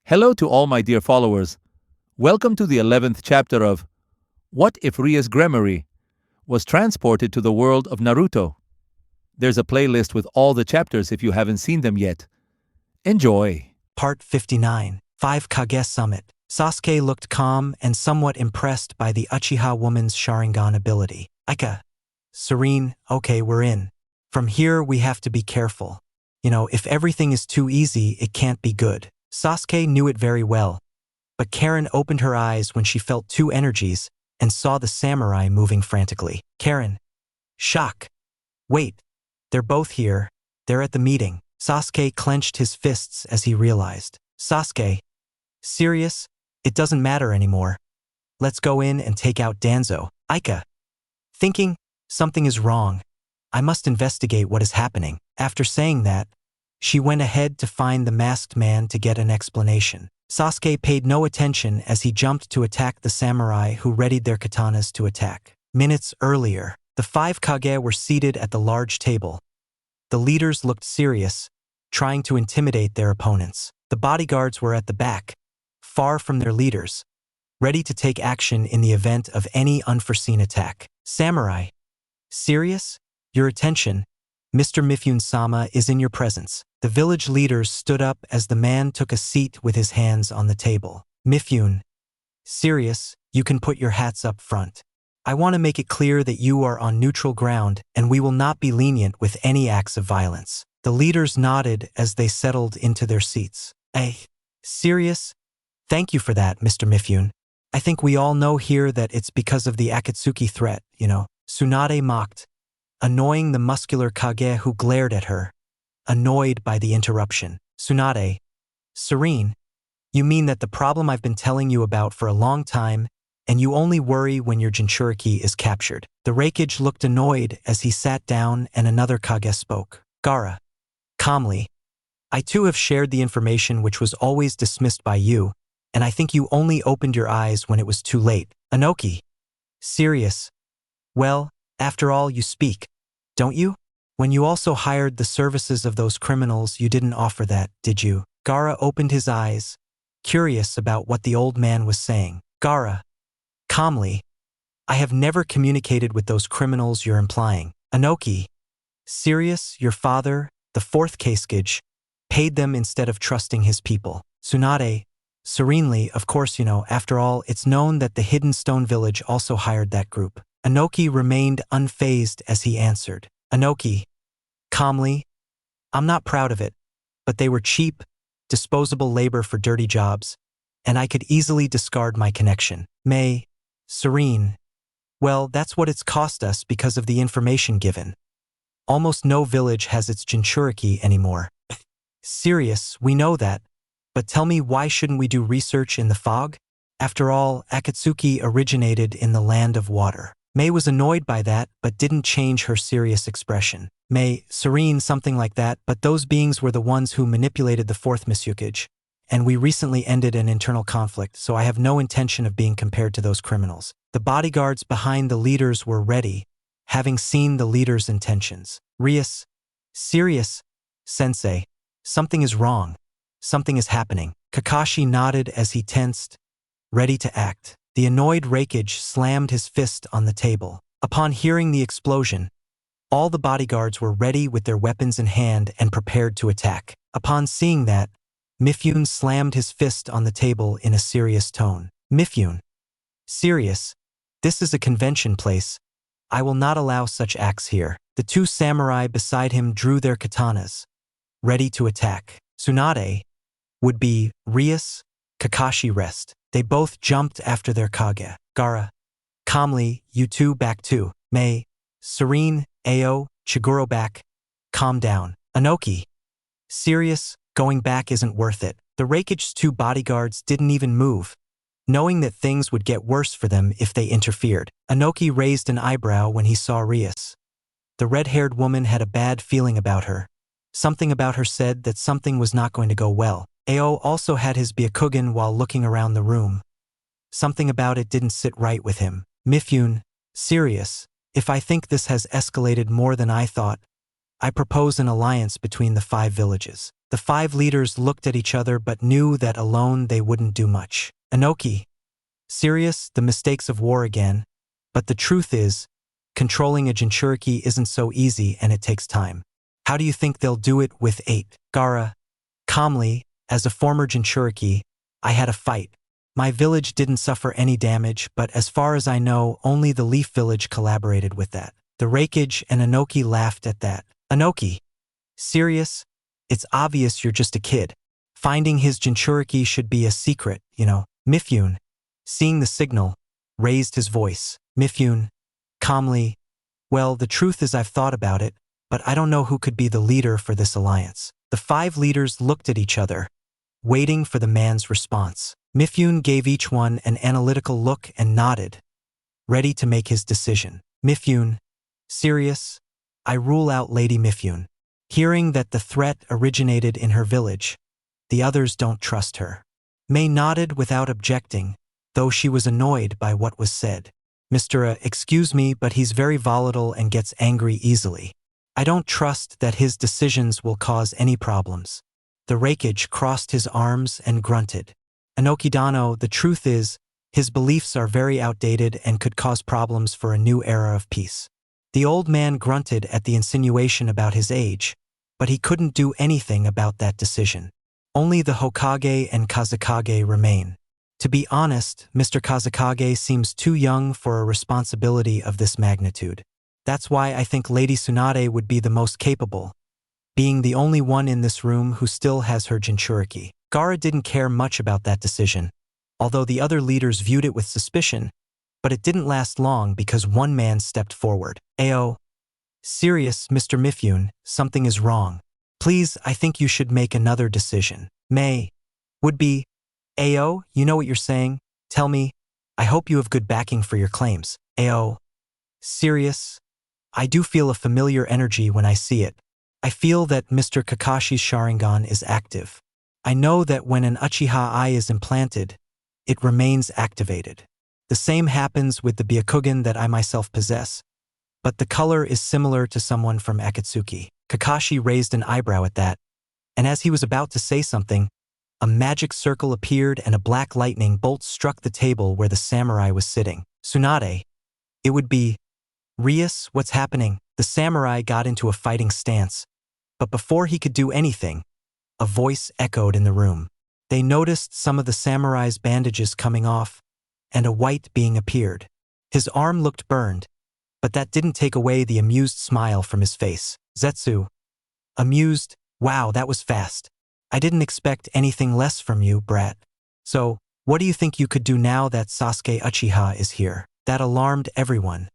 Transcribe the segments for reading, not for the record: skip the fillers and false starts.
Hello to all my dear followers. Welcome to the 11th chapter of What If RIAS GREMORY was transported to the world of Naruto. There's a playlist with all the chapters if you haven't seen them yet. Enjoy. Part 59, 5 Kage Summit. Sasuke looked calm and somewhat impressed by the Uchiha woman's Sharingan ability. Aika. Serene, okay, we're in. From here we have to be careful. If everything is too easy, it can't be good. Sasuke knew it very well. But Karen opened her eyes when she felt two energies and saw the samurai moving frantically. Karen. Shock. Wait. They're both here. They're at the meeting. Sasuke clenched his fists as he realized. Sasuke. Serious? It doesn't matter anymore. Let's go in and take out Danzo. Aika. Thinking, something is wrong. I must investigate what is happening. After saying that, she went ahead to find the masked man to get an explanation. Sasuke paid no attention as he jumped to attack the samurai who readied their katanas to attack. Minutes earlier, the 5 Kage were seated at the large table. The leaders looked serious, trying to intimidate their opponents. The bodyguards were at the back, far from their leaders, ready to take action in the event of any unforeseen attack. Samurai. Serious? Your attention. Mr. Mifune-sama is in your presence. The village leaders stood up as the man took a seat with his hands on the table. Mifune. Serious, you can put your hats up front. I want to make it clear that you are on neutral ground and we will not be lenient with any acts of violence. The leaders nodded as they settled into their seats. Serious? Thank you for that, Mr. Mifune. I think we all know here that it's because of the Akatsuki threat, Tsunade mocked, annoying the muscular Kage who glared at her, annoyed by the interruption. Tsunade. Serene. You mean that the problem I've been telling you about for a long time, and you only worry when your Jinchuriki is captured. The Raikage looked annoyed as he sat down and another Kage spoke. Gaara. Calmly. I too have shared the information which was always dismissed by you, and I think you only opened your eyes when it was too late. Inoki. Serious. Well, after all, you speak, don't you? When you also hired the services of those criminals, you didn't offer that, did you? Gaara opened his eyes, curious about what the old man was saying. Gaara. Calmly. I have never communicated with those criminals you're implying. Inoki. Serious, your father, the 4th Kage, paid them instead of trusting his people. Tsunade. Serenely, of course, after all, it's known that the Hidden Stone Village also hired that group. Inoki remained unfazed as he answered. Inoki. Calmly. I'm not proud of it, but they were cheap, disposable labor for dirty jobs, and I could easily discard my connection. Serene. Well, that's what it's cost us because of the information given. Almost no village has its Jinchuriki anymore. Serious, we know that, but tell me, why shouldn't we do research in the fog? After all, Akatsuki originated in the land of water. Mei was annoyed by that, but didn't change her serious expression. Serene, something like that, but those beings were the ones who manipulated the 4th Mitsukage, and we recently ended an internal conflict, so I have no intention of being compared to those criminals. The bodyguards behind the leaders were ready, having seen the leaders' intentions. RIAS. Serious. Sensei. Something is wrong. Something is happening. Kakashi nodded as he tensed, ready to act. The annoyed Raikage slammed his fist on the table. Upon hearing the explosion, all the bodyguards were ready with their weapons in hand and prepared to attack. Upon seeing that, Mifune slammed his fist on the table in a serious tone. Mifune. Serious. This is a convention place. I will not allow such acts here. The 2 samurai beside him drew their katanas, ready to attack. Tsunade. Would be RIAS. Kakashi rest. They both jumped after their Kage. Gaara. Calmly, you two back too. Serene. Ao. Chiguro back. Calm down. Inoki. Serious, going back isn't worth it. The Raikage's 2 bodyguards didn't even move, knowing that things would get worse for them if they interfered. Inoki raised an eyebrow when he saw RIAS. The red-haired woman had a bad feeling about her. Something about her said that something was not going to go well. Ao also had his Byakugan while looking around the room. Something about it didn't sit right with him. Mifune. Serious. If I think this has escalated more than I thought, I propose an alliance between the 5 villages. The 5 leaders looked at each other but knew that alone they wouldn't do much. Inoki. Serious, the mistakes of war again. But the truth is, controlling a Jinchuriki isn't so easy and it takes time. How do you think they'll do it with 8? Gaara. Calmly, as a former Jinchuriki, I had a fight. My village didn't suffer any damage, but as far as I know, only the Leaf Village collaborated with that. The Raikage and Inoki laughed at that. Inoki. Serious? It's obvious you're just a kid. Finding his Jinchuriki should be a secret, you know. Mifune, seeing the signal, raised his voice. Mifune, calmly, well, the truth is I've thought about it, but I don't know who could be the leader for this alliance. The 5 leaders looked at each other, waiting for the man's response. Mifune gave each one an analytical look and nodded, ready to make his decision. Mifune, serious? I rule out Lady Mifune. Hearing that the threat originated in her village, the others don't trust her. May nodded without objecting, though she was annoyed by what was said. Mr. Excuse me, but he's very volatile and gets angry easily. I don't trust that his decisions will cause any problems. The Raikage crossed his arms and grunted. Inokidano, the truth is, his beliefs are very outdated and could cause problems for a new era of peace. The old man grunted at the insinuation about his age, but he couldn't do anything about that decision. Only the Hokage and Kazekage remain. To be honest, Mr. Kazekage seems too young for a responsibility of this magnitude. That's why I think Lady Tsunade would be the most capable, being the only one in this room who still has her Jinchuriki. Gaara didn't care much about that decision, although the other leaders viewed it with suspicion, but it didn't last long because one man stepped forward. Ao. Serious, Mr. Mifune, something is wrong. Please, I think you should make another decision. May. Would be. Ao, you know what you're saying? Tell me. I hope you have good backing for your claims. Ao. Serious? I do feel a familiar energy when I see it. I feel that Mr. Kakashi's Sharingan is active. I know that when an Uchiha eye is implanted, it remains activated. The same happens with the Byakugan that I myself possess, but the color is similar to someone from Akatsuki. Kakashi raised an eyebrow at that, and as he was about to say something, a magic circle appeared and a black lightning bolt struck the table where the samurai was sitting. Tsunade. It would be. RIAS, what's happening? The samurai got into a fighting stance, but before he could do anything, a voice echoed in the room. They noticed some of the samurai's bandages coming off, and a white being appeared. His arm looked burned, but that didn't take away the amused smile from his face. Zetsu. Amused? Wow, that was fast. I didn't expect anything less from you, brat. So, what do you think you could do now that Sasuke Uchiha is here? That alarmed everyone.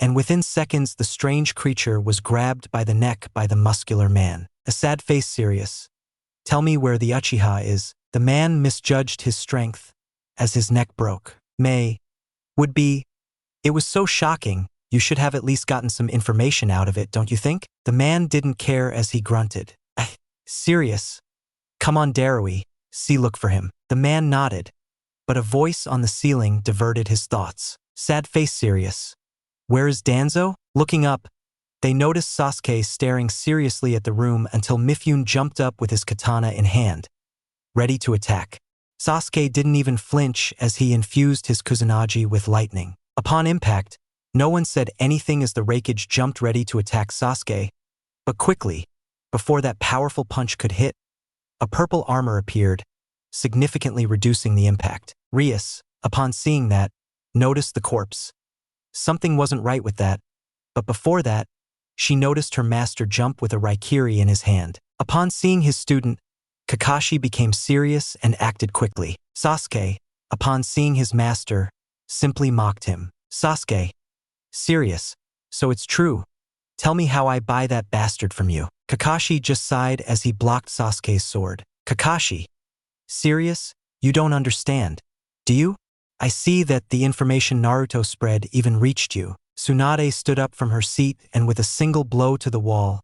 And within seconds the strange creature was grabbed by the neck by the muscular man. A sad face. Serious. Tell me where the Uchiha is. The man misjudged his strength, as his neck broke. May. Would be. It was so shocking, you should have at least gotten some information out of it, don't you think? The man didn't care as he grunted. Serious. Come on, Darui, see, look for him. The man nodded, but a voice on the ceiling diverted his thoughts. Sad face. Serious. Where is Danzo? Looking up, they noticed Sasuke staring seriously at the room until Mifune jumped up with his katana in hand, ready to attack. Sasuke didn't even flinch as he infused his Kusanagi with lightning. Upon impact, no one said anything as the Raikage jumped ready to attack Sasuke, but quickly, before that powerful punch could hit, a purple armor appeared, significantly reducing the impact. RIAS, upon seeing that, noticed the corpse. Something wasn't right with that, but before that, she noticed her master jump with a Raikiri in his hand. Upon seeing his student, Kakashi became serious and acted quickly. Sasuke, upon seeing his master, simply mocked him. Sasuke. Serious. So it's true. Tell me how I buy that bastard from you. Kakashi just sighed as he blocked Sasuke's sword. Kakashi. Serious? You don't understand. Do you? I see that the information Naruto spread even reached you. Tsunade stood up from her seat and with a single blow to the wall,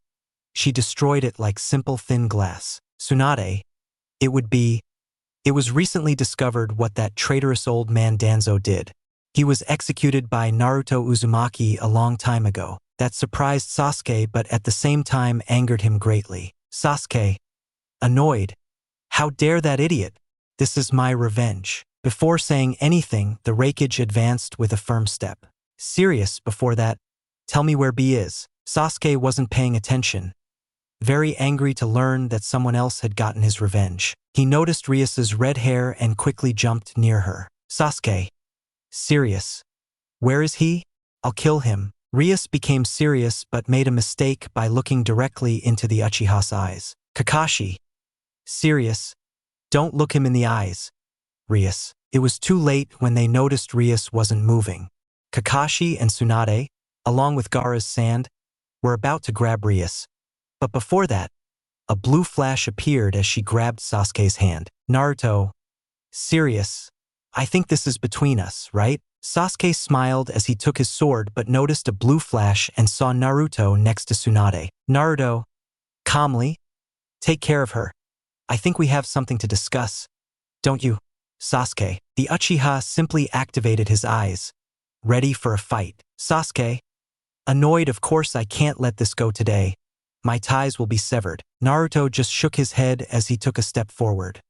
she destroyed it like simple thin glass. Tsunade. It was recently discovered what that traitorous old man Danzo did. He was executed by Naruto Uzumaki a long time ago. That surprised Sasuke but at the same time angered him greatly. Sasuke. annoyed. How dare that idiot? This is my revenge. Before saying anything, the Raikage advanced with a firm step. Serious before that, tell me where B is. Sasuke wasn't paying attention, very angry to learn that someone else had gotten his revenge. He noticed Rias's red hair and quickly jumped near her. Sasuke. Serious. Where is he? I'll kill him. Rias became serious but made a mistake by looking directly into the Uchiha's eyes. Kakashi. Serious. Don't look him in the eyes. Rias. It was too late when they noticed Rias wasn't moving. Kakashi and Tsunade, along with Gaara's sand, were about to grab Rias. But before that, a blue flash appeared as she grabbed Sasuke's hand. Naruto. Serious. I think this is between us, right? Sasuke smiled as he took his sword but noticed a blue flash and saw Naruto next to Tsunade. Naruto. Calmly. Take care of her. I think we have something to discuss. Don't you? Sasuke. The Uchiha simply activated his eyes, ready for a fight. Sasuke. Annoyed, of course I can't let this go today. My ties will be severed. Naruto just shook his head as he took a step forward.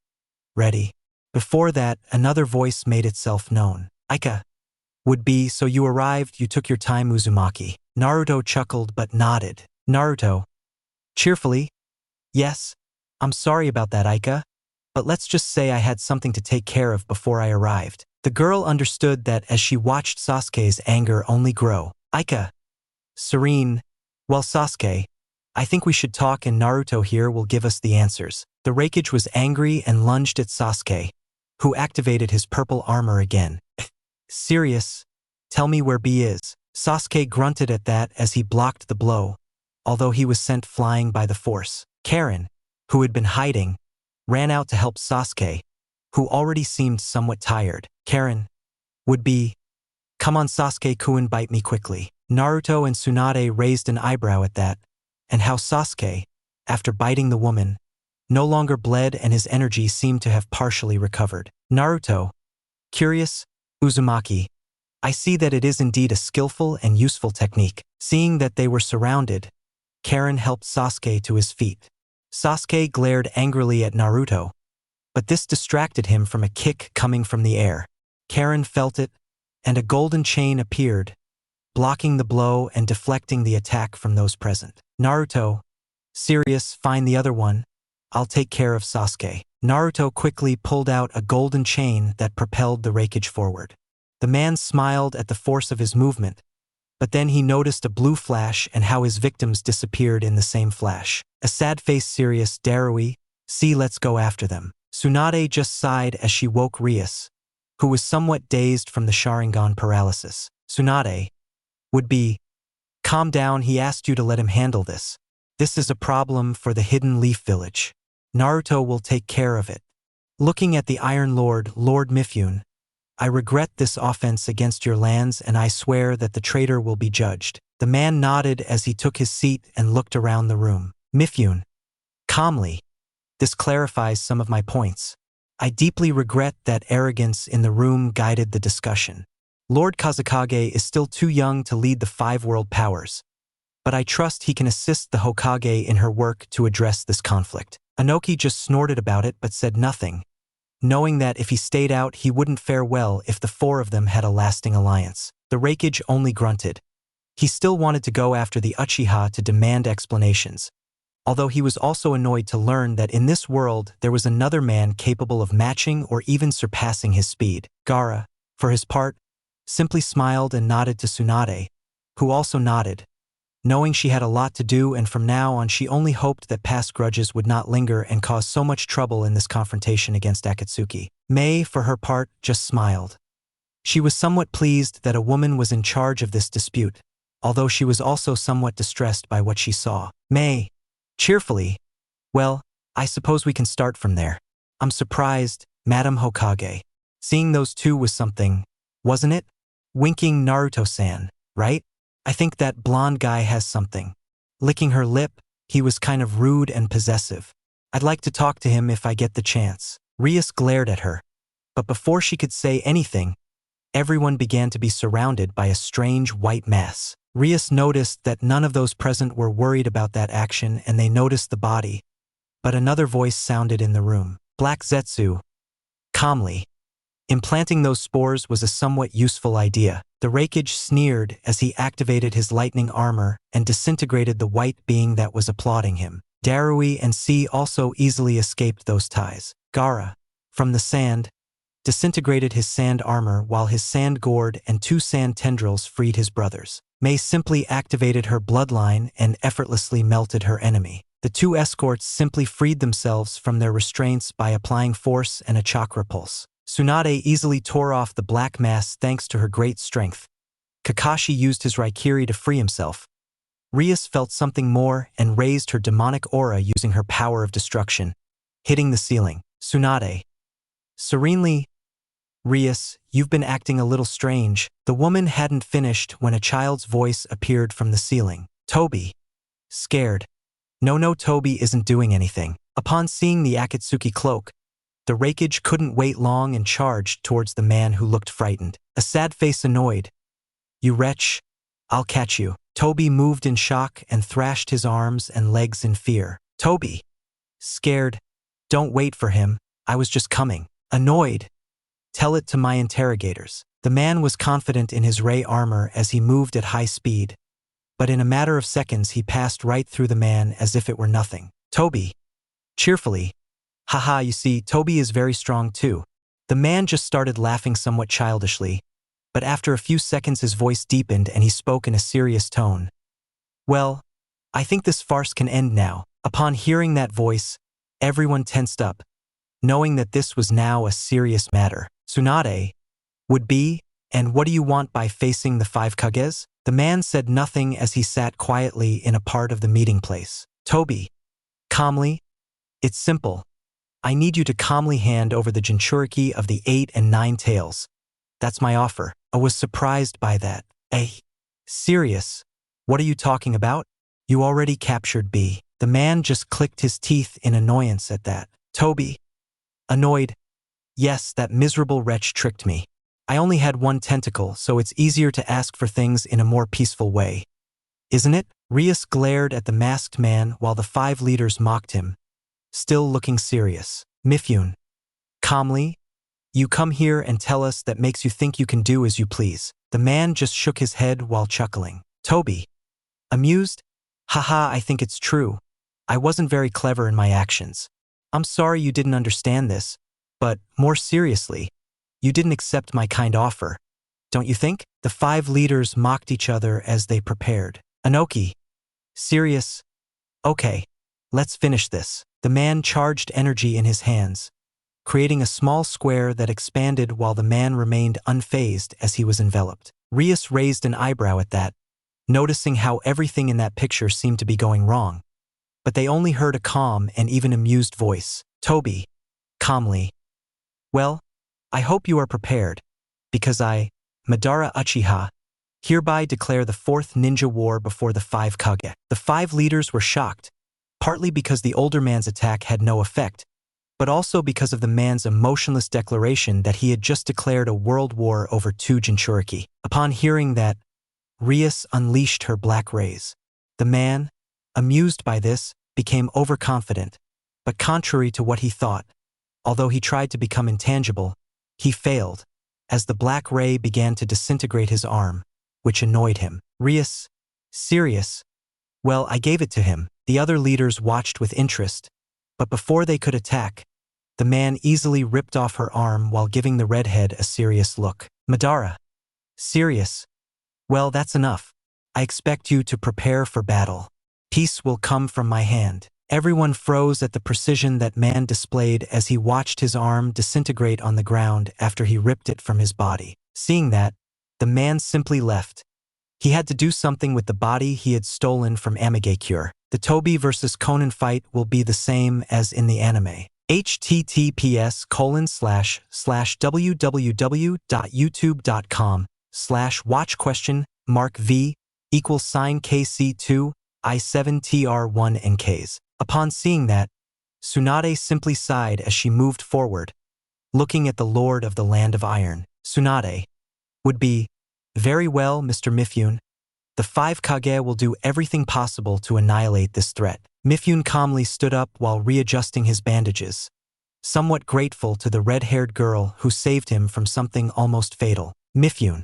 Ready. Before that, another voice made itself known. Aika. Would be, so you arrived, you took your time, Uzumaki. Naruto chuckled but nodded. Naruto. Cheerfully. Yes. I'm sorry about that, Aika. But let's just say I had something to take care of before I arrived. The girl understood that as she watched Sasuke's anger only grow. Aika. Serene. Well, Sasuke, I think we should talk and Naruto here will give us the answers. The Raikage was angry and lunged at Sasuke, who activated his purple armor again. Serious. Tell me where B is. Sasuke grunted at that as he blocked the blow, although he was sent flying by the force. Karen, who had been hiding, ran out to help Sasuke, who already seemed somewhat tired. Karen. Would be. Come on, Sasuke-kun, bite me quickly. Naruto and Tsunade raised an eyebrow at that, and how Sasuke, after biting the woman, no longer bled and his energy seemed to have partially recovered. Naruto. Curious. Uzumaki. I see that it is indeed a skillful and useful technique. Seeing that they were surrounded, Karen helped Sasuke to his feet. Sasuke glared angrily at Naruto, but this distracted him from a kick coming from the air. Karen felt it, and a golden chain appeared, blocking the blow and deflecting the attack from those present. Naruto. Serious, find the other one. I'll take care of Sasuke. Naruto quickly pulled out a golden chain that propelled the Raikage forward. The man smiled at the force of his movement, but then he noticed a blue flash and how his victims disappeared in the same flash. A sad-faced Serious. Darui. See, let's go after them. Tsunade just sighed as she woke Rias, who was somewhat dazed from the Sharingan paralysis. Tsunade. Would be. Calm down, he asked you to let him handle this. This is a problem for the Hidden Leaf Village. Naruto will take care of it. Looking at the Iron Lord, Lord Mifune. I regret this offense against your lands and I swear that the traitor will be judged. The man nodded as he took his seat and looked around the room. Mifune. Calmly. This clarifies some of my points. I deeply regret that arrogance in the room guided the discussion. Lord Kazekage is still too young to lead the 5 world powers, but I trust he can assist the Hokage in her work to address this conflict. Inoki just snorted about it but said nothing, knowing that if he stayed out he wouldn't fare well if the 4 of them had a lasting alliance. The Raikage only grunted. He still wanted to go after the Uchiha to demand explanations, although he was also annoyed to learn that in this world there was another man capable of matching or even surpassing his speed. Gaara, for his part, simply smiled and nodded to Tsunade, who also nodded, knowing she had a lot to do and from now on she only hoped that past grudges would not linger and cause so much trouble in this confrontation against Akatsuki. Mei, for her part, just smiled. She was somewhat pleased that a woman was in charge of this dispute, although she was also somewhat distressed by what she saw. Mei. Cheerfully. Well, I suppose we can start from there. I'm surprised, Madam Hokage. Seeing those two was something, wasn't it? Winking Naruto-san, right? I think that blonde guy has something. Licking her lip, he was kind of rude and possessive. I'd like to talk to him if I get the chance. Rias glared at her, but before she could say anything, everyone began to be surrounded by a strange white mass. Rias noticed that none of those present were worried about that action and they noticed the body, But another voice sounded in the room. Black Zetsu. Calmly. Implanting those spores was a somewhat useful idea. The Raikage sneered as he activated his lightning armor and disintegrated the white being that was applauding him. Darui and C also easily escaped those ties. Gaara, from the sand, disintegrated his sand armor while his sand gourd and 2 sand tendrils freed his brothers. Mei simply activated her bloodline and effortlessly melted her enemy. The 2 escorts simply freed themselves from their restraints by applying force and a chakra pulse. Tsunade easily tore off the black mass thanks to her great strength. Kakashi used his Raikiri to free himself. RIAS felt something more and raised her demonic aura using her power of destruction, hitting the ceiling. Tsunade. Serenely, RIAS, you've been acting a little strange. The woman hadn't finished when a child's voice appeared from the ceiling. Toby. Scared. No, Toby isn't doing anything. Upon seeing the Akatsuki cloak, the Raikage couldn't wait long and charged towards the man who looked frightened. A sad face annoyed. You wretch, I'll catch you. Toby moved in shock and thrashed his arms and legs in fear. Toby. Scared. Don't wait for him, I was just coming. Annoyed. Tell it to my interrogators. The man was confident in his ray armor as he moved at high speed, but in a matter of seconds he passed right through the man as if it were nothing. Toby. Cheerfully. Haha, you see, Toby is very strong too. The man just started laughing somewhat childishly, but after a few seconds his voice deepened and he spoke in a serious tone. Well, I think this farce can end now. Upon hearing that voice, everyone tensed up, knowing that this was now a serious matter. Tsunade. Would be, and what do you want by facing the 5 Kages? The man said nothing as he sat quietly in a part of the meeting place. Toby. Calmly. It's simple. I need you to calmly hand over the Jinchuriki of the 8 and 9 tails. That's my offer. I was surprised by that. Serious? What are you talking about? You already captured B. The man just clicked his teeth in annoyance at that. Toby. Annoyed. Yes, that miserable wretch tricked me. I only had 1 tentacle, so it's easier to ask for things in a more peaceful way. Isn't it? RIAS glared at the masked man while the 5 leaders mocked him, still looking serious. Mifune. Calmly. You come here and tell us that makes you think you can do as you please. The man just shook his head while chuckling. Toby. Amused? Haha, I think it's true. I wasn't very clever in my actions. I'm sorry you didn't understand this, but, more seriously, you didn't accept my kind offer, don't you think? The 5 leaders mocked each other as they prepared. Anoki. Serious? Okay, let's finish this. The man charged energy in his hands, creating a small square that expanded while the man remained unfazed as he was enveloped. RIAS raised an eyebrow at that, noticing how everything in that picture seemed to be going wrong. But they only heard a calm and even amused voice. Toby. Calmly. Well, I hope you are prepared, because I, Madara Uchiha, hereby declare the 4th ninja war before the 5 Kage. The 5 leaders were shocked, partly because the older man's attack had no effect, but also because of the man's emotionless declaration that he had just declared a world war over 2 Jinchuriki. Upon hearing that, RIAS unleashed her black rays. The man, amused by this, became overconfident, but contrary to what he thought, although he tried to become intangible, he failed, as the black ray began to disintegrate his arm, which annoyed him. RIAS. Serious? Well, I gave it to him. The other leaders watched with interest, but before they could attack, the man easily ripped off her arm while giving the redhead a serious look. Madara. Serious? Well, that's enough. I expect you to prepare for battle. Peace will come from my hand. Everyone froze at the precision that man displayed as he watched his arm disintegrate on the ground after he ripped it from his body. Seeing that, the man simply left. He had to do something with the body he had stolen from Amigakure. The Toby vs. Conan fight will be the same as in the anime. https://www.youtube.com/watch?v=KC2 I7TR1NKs. Upon seeing that, Tsunade simply sighed as she moved forward, looking at the Lord of the Land of Iron. Tsunade. Would be, very well, Mr. Mifune. The 5 Kage will do everything possible to annihilate this threat. Mifune calmly stood up while readjusting his bandages, somewhat grateful to the red-haired girl who saved him from something almost fatal. Mifune.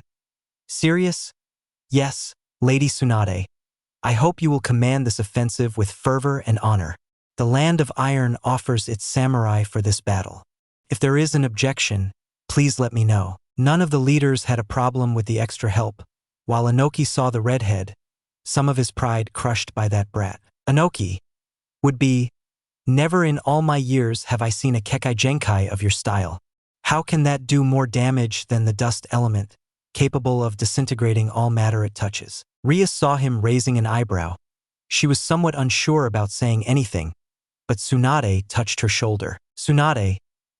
Serious? Yes, Lady Tsunade. I hope you will command this offensive with fervor and honor. The Land of Iron offers its samurai for this battle. If there is an objection, please let me know. None of the leaders had a problem with the extra help, while Inoki saw the redhead, some of his pride crushed by that brat. Inoki would be, never in all my years have I seen a Kekai Genkai of your style. How can that do more damage than the dust element, capable of disintegrating all matter it touches? RIAS saw him raising an eyebrow. She was somewhat unsure about saying anything, but Tsunade touched her shoulder. Tsunade,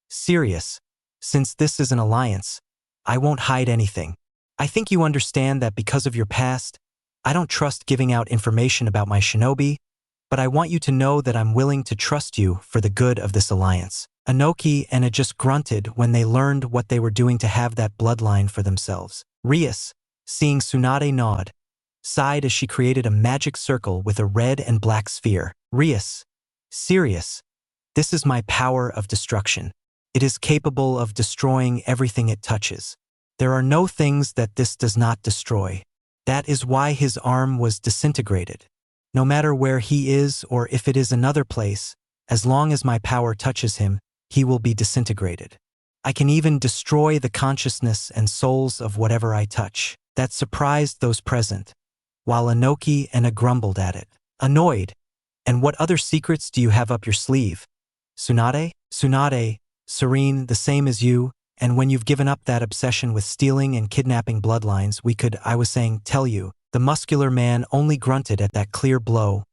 serious, since this is an alliance, I won't hide anything. I think you understand that because of your past, I don't trust giving out information about my shinobi, but I want you to know that I'm willing to trust you for the good of this alliance. Inoki and Ina just grunted when they learned what they were doing to have that bloodline for themselves. RIAS, seeing Tsunade nod, sighed as she created a magic circle with a red and black sphere. RIAS, serious, this is my power of destruction. It is capable of destroying everything it touches. There are no things that this does not destroy. That is why his arm was disintegrated. No matter where he is or if it is another place, as long as my power touches him, he will be disintegrated. I can even destroy the consciousness and souls of whatever I touch. That surprised those present, while Inoki and Ina grumbled at it. Annoyed. And what other secrets do you have up your sleeve? Tsunade? Tsunade, serene, the same as you, and when you've given up that obsession with stealing and kidnapping bloodlines, I was saying, tell you. The muscular man only grunted at that clear blow,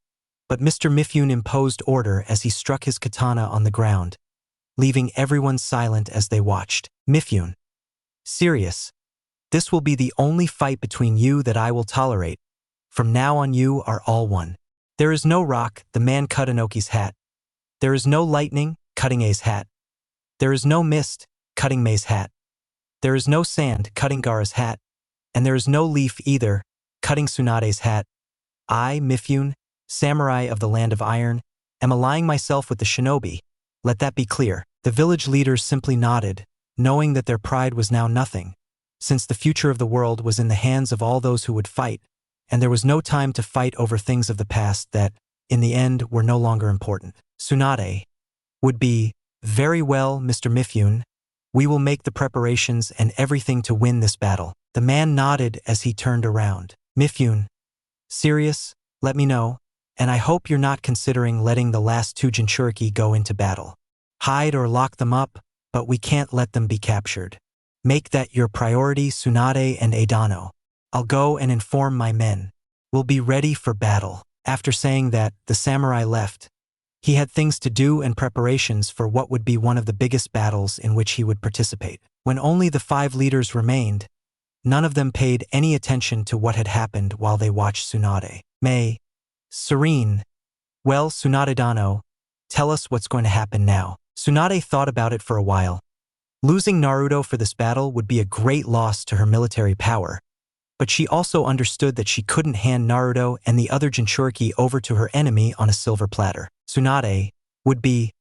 but Mr. Mifune imposed order as he struck his katana on the ground, leaving everyone silent as they watched. Mifune. Serious. This will be the only fight between you that I will tolerate. From now on you are all one. There is no rock, the man cut Inoki's hat. There is no lightning, cutting A's hat. There is no mist, cutting Mei's hat. There is no sand, cutting Gaara's hat. And there is no leaf either, cutting Tsunade's hat. I, Mifune, samurai of the Land of Iron, am allying myself with the shinobi. Let that be clear. The village leaders simply nodded, knowing that their pride was now nothing, since the future of the world was in the hands of all those who would fight, and there was no time to fight over things of the past that, in the end, were no longer important. Tsunade would be, very well, Mr. Mifune. We will make the preparations and everything to win this battle. The man nodded as he turned around. Mifune. Serious? Let me know. And I hope you're not considering letting the last two Jinchuriki go into battle. Hide or lock them up, but we can't let them be captured. Make that your priority, Tsunade and Edano. I'll go and inform my men. We'll be ready for battle. After saying that, the samurai left. He had things to do and preparations for what would be one of the biggest battles in which he would participate. When only the 5 leaders remained, none of them paid any attention to what had happened while they watched Tsunade. Mei. Serene. Well, Tsunade-dano, tell us what's going to happen now. Tsunade thought about it for a while. Losing Naruto for this battle would be a great loss to her military power, but she also understood that she couldn't hand Naruto and the other Jinchuriki over to her enemy on a silver platter. Tsunade would be,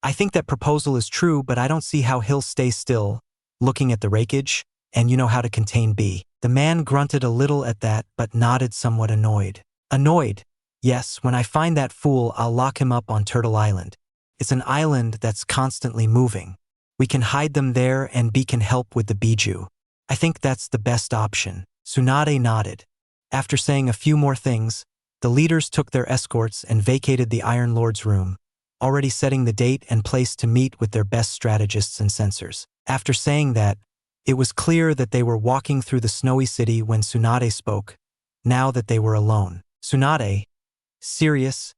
I think that proposal is true, but I don't see how he'll stay still, looking at the rakeage, and you know how to contain B. The man grunted a little at that, but nodded somewhat annoyed. Annoyed? Yes, when I find that fool, I'll lock him up on Turtle Island. It's an island that's constantly moving. We can hide them there and B can help with the Biju. I think that's the best option. Tsunade nodded. After saying a few more things, the leaders took their escorts and vacated the Iron Lord's room, already setting the date and place to meet with their best strategists and censors. After saying that, it was clear that they were walking through the snowy city when Tsunade spoke, now that they were alone. Tsunade, serious,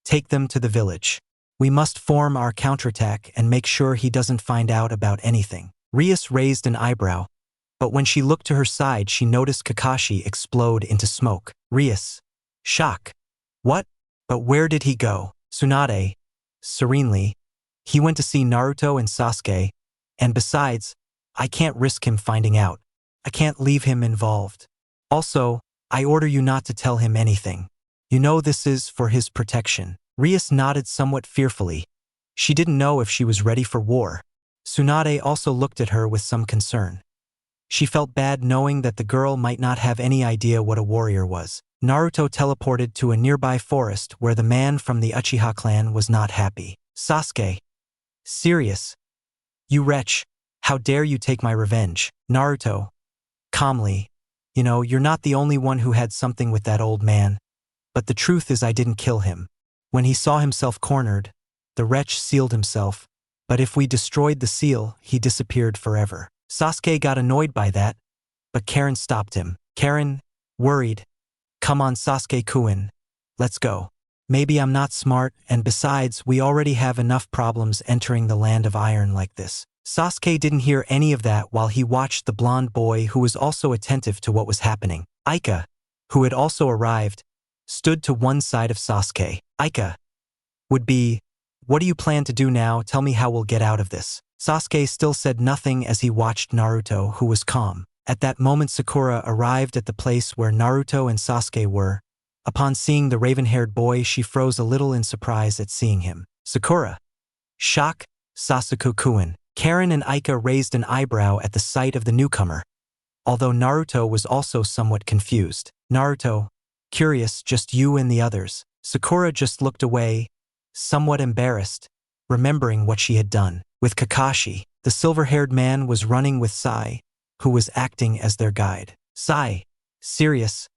take them to the village. We must form our counterattack and make sure he doesn't find out about anything. RIAS raised an eyebrow, but when she looked to her side, she noticed Kakashi explode into smoke. RIAS. Shock. What? But where did he go? Tsunade. Serenely. He went to see Naruto and Sasuke, and besides, I can't risk him finding out. I can't leave him involved. Also, I order you not to tell him anything. You know this is for his protection. RIAS nodded somewhat fearfully. She didn't know if she was ready for war. Tsunade also looked at her with some concern. She felt bad knowing that the girl might not have any idea what a warrior was. Naruto teleported to a nearby forest where the man from the Uchiha clan was not happy. Sasuke. Serious. You wretch. How dare you take my revenge? Naruto. Calmly. You're not the only one who had something with that old man. But the truth is I didn't kill him. When he saw himself cornered, the wretch sealed himself. But if we destroyed the seal, he disappeared forever. Sasuke got annoyed by that, but Karen stopped him. Karen, worried. Come on Sasuke-kun. Let's go. Maybe I'm not smart, and besides, we already have enough problems entering the land of iron like this. Sasuke didn't hear any of that while he watched the blonde boy who was also attentive to what was happening. Aika, who had also arrived, stood to one side of Sasuke. Aika would be, what do you plan to do now? Tell me how we'll get out of this. Sasuke still said nothing as he watched Naruto, who was calm. At that moment Sakura arrived at the place where Naruto and Sasuke were. Upon seeing the raven-haired boy, she froze a little in surprise at seeing him. Sakura. Shock. Sasuke-kun. Karen and Aika raised an eyebrow at the sight of the newcomer, although Naruto was also somewhat confused. Naruto. Curious, just you and the others. Sakura just looked away, somewhat embarrassed, remembering what she had done. With Kakashi, the silver-haired man was running with Sai, who was acting as their guide. Sai. Serious.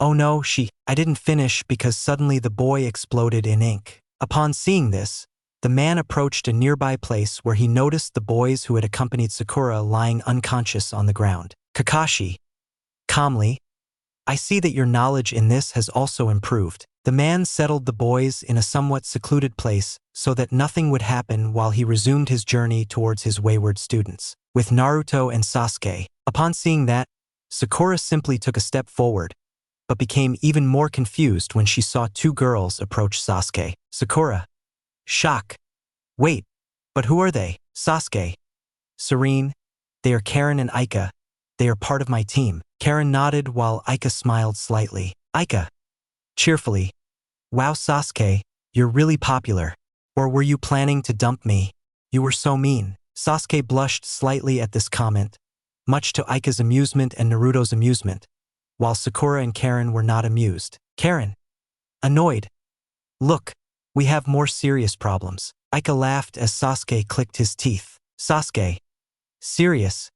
Oh no, I didn't finish because suddenly the boy exploded in ink. Upon seeing this, the man approached a nearby place where he noticed the boys who had accompanied Sakura lying unconscious on the ground. Kakashi. Calmly. I see that your knowledge in this has also improved. The man settled the boys in a somewhat secluded place so that nothing would happen while he resumed his journey towards his wayward students. With Naruto and Sasuke, upon seeing that, Sakura simply took a step forward, but became even more confused when she saw two girls approach Sasuke. Sakura. Shock. Wait, but who are they? Sasuke. Serene. They are Karen and Aika. They are part of my team. Karen nodded while Aika smiled slightly. Aika. Cheerfully. Wow Sasuke, you're really popular. Or were you planning to dump me? You were so mean. Sasuke blushed slightly at this comment, much to Aika's amusement and Naruto's amusement, while Sakura and Karen were not amused. Karen. Annoyed. Look, we have more serious problems. Aika laughed as Sasuke clicked his teeth. Sasuke. Serious?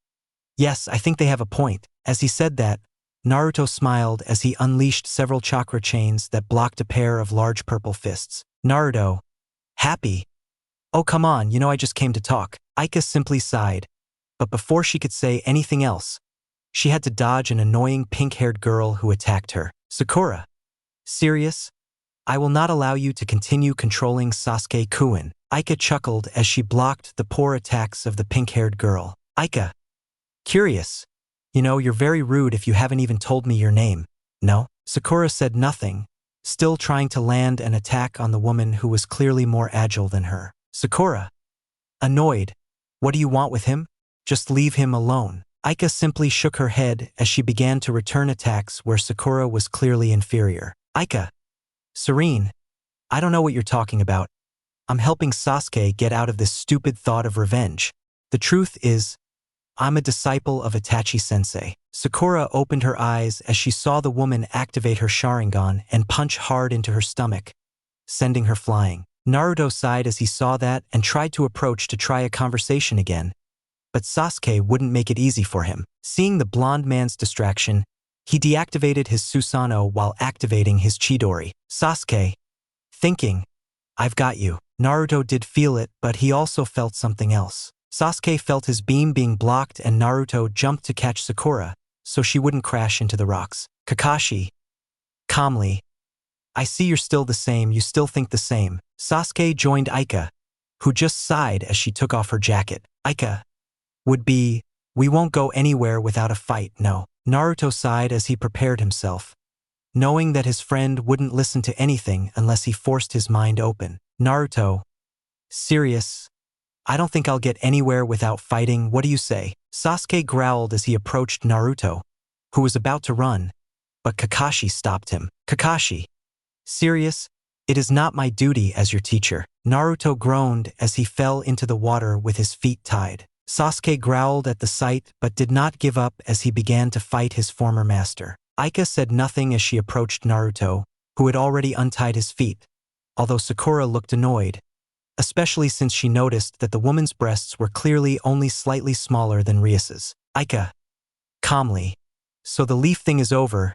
Yes, I think they have a point. As he said that, Naruto smiled as he unleashed several chakra chains that blocked a pair of large purple fists. Naruto. Happy? Oh come on, I just came to talk. Aika simply sighed, but before she could say anything else, she had to dodge an annoying pink-haired girl who attacked her. Sakura. Serious? I will not allow you to continue controlling Sasuke-kun. Aika chuckled as she blocked the poor attacks of the pink-haired girl. Aika. Curious. You're very rude if you haven't even told me your name. No? Sakura said nothing, still trying to land an attack on the woman who was clearly more agile than her. Sakura. Annoyed. What do you want with him? Just leave him alone. Aika simply shook her head as she began to return attacks where Sakura was clearly inferior. Aika. Serene. I don't know what you're talking about. I'm helping Sasuke get out of this stupid thought of revenge. The truth is, I'm a disciple of Itachi-sensei. Sakura opened her eyes as she saw the woman activate her Sharingan and punch hard into her stomach, sending her flying. Naruto sighed as he saw that and tried to approach to try a conversation again, but Sasuke wouldn't make it easy for him. Seeing the blonde man's distraction, he deactivated his Susanoo while activating his Chidori. Sasuke. Thinking. I've got you. Naruto did feel it, but he also felt something else. Sasuke felt his beam being blocked and Naruto jumped to catch Sakura, so she wouldn't crash into the rocks. Kakashi. Calmly. I see you're still the same, you still think the same. Sasuke joined Aika, who just sighed as she took off her jacket. Aika. Would be, we won't go anywhere without a fight, no. Naruto sighed as he prepared himself, knowing that his friend wouldn't listen to anything unless he forced his mind open. Naruto. Serious? I don't think I'll get anywhere without fighting, what do you say? Sasuke growled as he approached Naruto, who was about to run, but Kakashi stopped him. Kakashi. Serious? It is not my duty as your teacher. Naruto groaned as he fell into the water with his feet tied. Sasuke growled at the sight but did not give up as he began to fight his former master. Aika said nothing as she approached Naruto, who had already untied his feet, although Sakura looked annoyed, especially since she noticed that the woman's breasts were clearly only slightly smaller than RIAS's. Aika, calmly. So the leaf thing is over.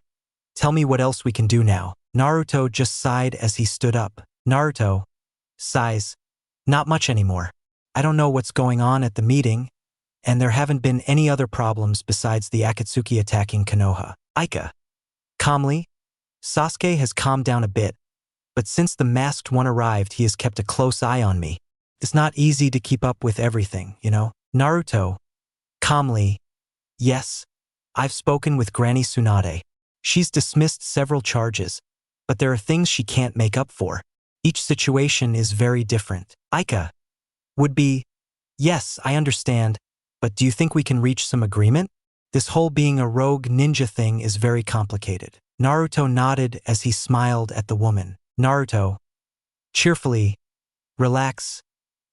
Tell me what else we can do now. Naruto just sighed as he stood up. Naruto sighs. Not much anymore. I don't know what's going on at the meeting, and there haven't been any other problems besides the Akatsuki attacking Konoha. Aika, calmly. Sasuke has calmed down a bit, but since the masked one arrived, he has kept a close eye on me. It's not easy to keep up with everything, you know? Naruto, calmly. Yes, I've spoken with Granny Tsunade. She's dismissed several charges, but there are things she can't make up for. Each situation is very different. Aika would be, yes, I understand, but do you think we can reach some agreement? This whole being a rogue ninja thing is very complicated. Naruto nodded as he smiled at the woman. Naruto, cheerfully, relax.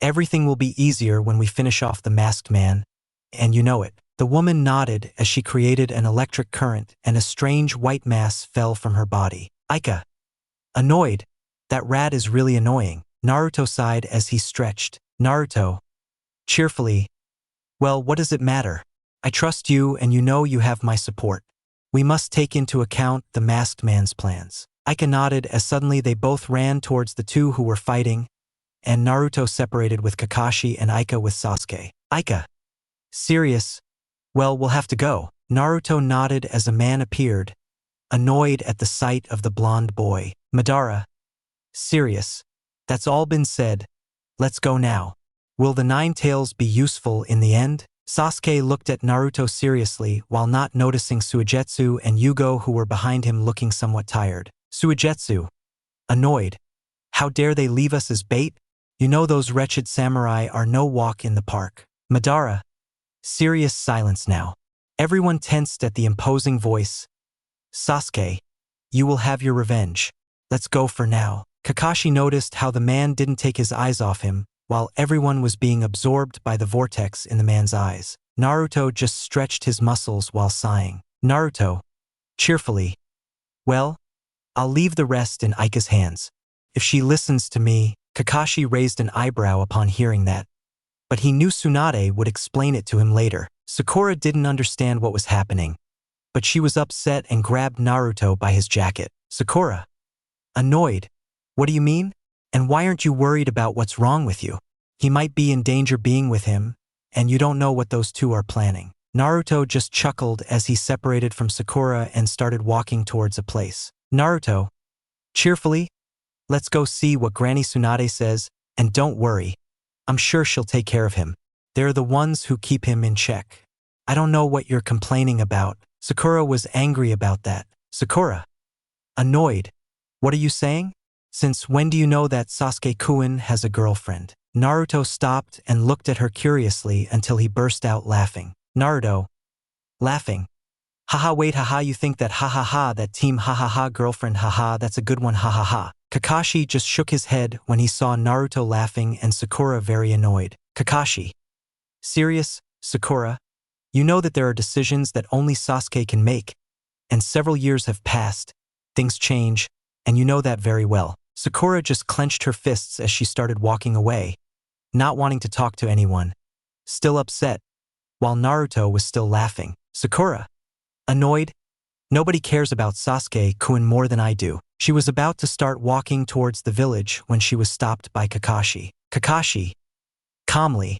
Everything will be easier when we finish off the masked man, and you know it. The woman nodded as she created an electric current and a strange white mass fell from her body. Aika, annoyed. That rat is really annoying. Naruto sighed as he stretched. Naruto, cheerfully, well, what does it matter? I trust you and you know you have my support. We must take into account the masked man's plans. Aika nodded as suddenly they both ran towards the two who were fighting, and Naruto separated with Kakashi and Aika with Sasuke. Aika, serious? Well, we'll have to go. Naruto nodded as a man appeared, annoyed at the sight of the blonde boy. Madara, serious. That's all been said. Let's go now. Will the Nine Tails be useful in the end? Sasuke looked at Naruto seriously while not noticing Suigetsu and Yugo who were behind him looking somewhat tired. Suigetsu, annoyed. How dare they leave us as bait? You know those wretched samurai are no walk in the park. Madara, serious silence now. Everyone tensed at the imposing voice. Sasuke, you will have your revenge. Let's go for now. Kakashi noticed how the man didn't take his eyes off him, while everyone was being absorbed by the vortex in the man's eyes. Naruto just stretched his muscles while sighing. Naruto, cheerfully, well, I'll leave the rest in Aika's hands. If she listens to me. Kakashi raised an eyebrow upon hearing that, but he knew Tsunade would explain it to him later. Sakura didn't understand what was happening, but she was upset and grabbed Naruto by his jacket. Sakura, annoyed. What do you mean? And why aren't you worried about what's wrong with you? He might be in danger being with him, and you don't know what those two are planning. Naruto just chuckled as he separated from Sakura and started walking towards a place. Naruto, cheerfully, let's go see what Granny Tsunade says, and don't worry. I'm sure she'll take care of him. They're the ones who keep him in check. I don't know what you're complaining about. Sakura was angry about that. Sakura, annoyed. What are you saying? Since when do you know that Sasuke-kun has a girlfriend? Naruto stopped and looked at her curiously until he burst out laughing. Naruto, laughing. Haha, wait, haha, you think that ha that team ha girlfriend haha, that's a good one ha. Kakashi just shook his head when he saw Naruto laughing and Sakura very annoyed. Kakashi, serious, Sakura? You know that there are decisions that only Sasuke can make, and several years have passed. Things change, and you know that very well. Sakura just clenched her fists as she started walking away, not wanting to talk to anyone, still upset, while Naruto was still laughing. Sakura, annoyed? Nobody cares about Sasuke-kun more than I do. She was about to start walking towards the village when she was stopped by Kakashi. Kakashi, calmly,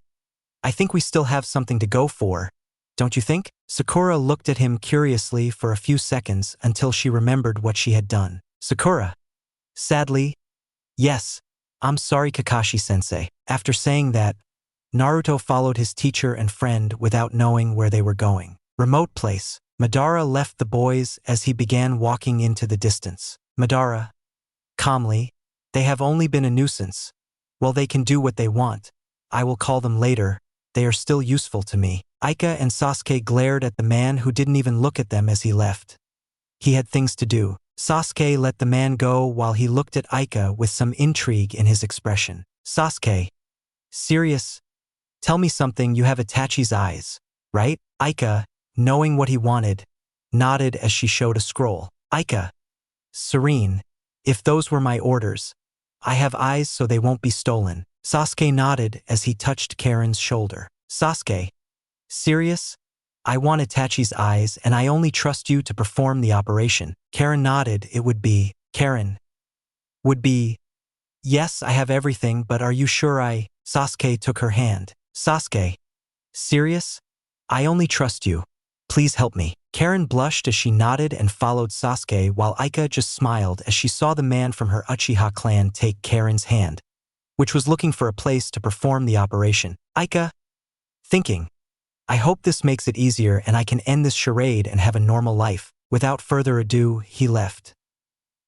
I think we still have something to go for, don't you think? Sakura looked at him curiously for a few seconds until she remembered what she had done. Sakura, sadly, yes, I'm sorry Kakashi-sensei. After saying that, Naruto followed his teacher and friend without knowing where they were going. Remote place. Madara left the boys as he began walking into the distance. Madara, calmly, they have only been a nuisance. Well, they can do what they want. I will call them later. They are still useful to me. Aika and Sasuke glared at the man who didn't even look at them as he left. He had things to do. Sasuke let the man go while he looked at Aika with some intrigue in his expression. Sasuke, serious? Tell me something, you have Itachi's eyes, right? Aika, knowing what he wanted, nodded as she showed a scroll. Aika, serene, if those were my orders. I have eyes so they won't be stolen. Sasuke nodded as he touched Karen's shoulder. Sasuke, serious? I want Itachi's eyes and I only trust you to perform the operation. Karen nodded. Karen would be, yes, I have everything, but are you sure Sasuke took her hand. Sasuke, serious? I only trust you. Please help me. Karen blushed as she nodded and followed Sasuke while Aika just smiled as she saw the man from her Uchiha clan take Karen's hand, which was looking for a place to perform the operation. Aika, thinking, I hope this makes it easier and I can end this charade and have a normal life. Without further ado, he left.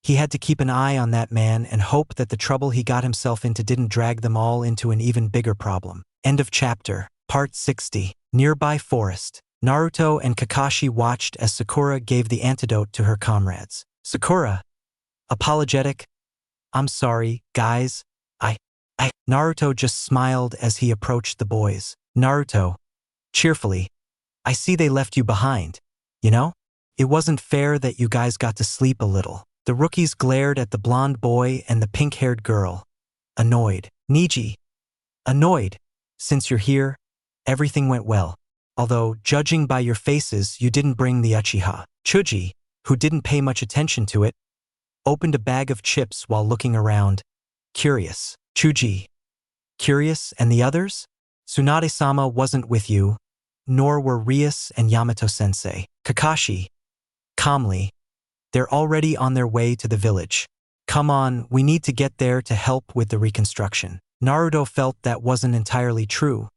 He had to keep an eye on that man and hope that the trouble he got himself into didn't drag them all into an even bigger problem. End of chapter. Part 60. Nearby forest. Naruto and Kakashi watched as Sakura gave the antidote to her comrades. Sakura, apologetic, I'm sorry, guys, Naruto just smiled as he approached the boys. Naruto, cheerfully, I see they left you behind, you know? It wasn't fair that you guys got to sleep a little. The rookies glared at the blonde boy and the pink-haired girl. Annoyed. Niji, annoyed. Since you're here, everything went well. Although, judging by your faces, you didn't bring the Uchiha. Chuji, who didn't pay much attention to it, opened a bag of chips while looking around. Curious. Chuji, curious, and the others? Tsunade-sama wasn't with you, nor were RIAS and Yamato-sensei. Kakashi, calmly, they're already on their way to the village. Come on, we need to get there to help with the reconstruction. Naruto felt that wasn't entirely true,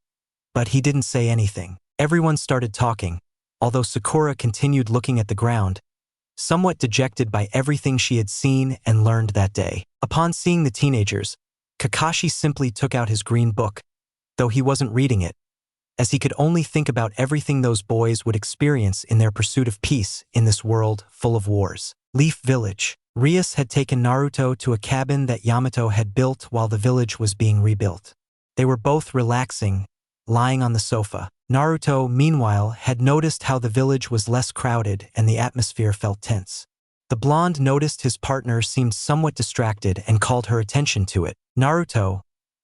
but he didn't say anything. Everyone started talking, although Sakura continued looking at the ground, somewhat dejected by everything she had seen and learned that day. Upon seeing the teenagers, Kakashi simply took out his green book, though he wasn't reading it, as he could only think about everything those boys would experience in their pursuit of peace in this world full of wars. Leaf Village. RIAS had taken Naruto to a cabin that Yamato had built while the village was being rebuilt. They were both relaxing, lying on the sofa. Naruto, meanwhile, had noticed how the village was less crowded and the atmosphere felt tense. The blonde noticed his partner seemed somewhat distracted and called her attention to it. Naruto,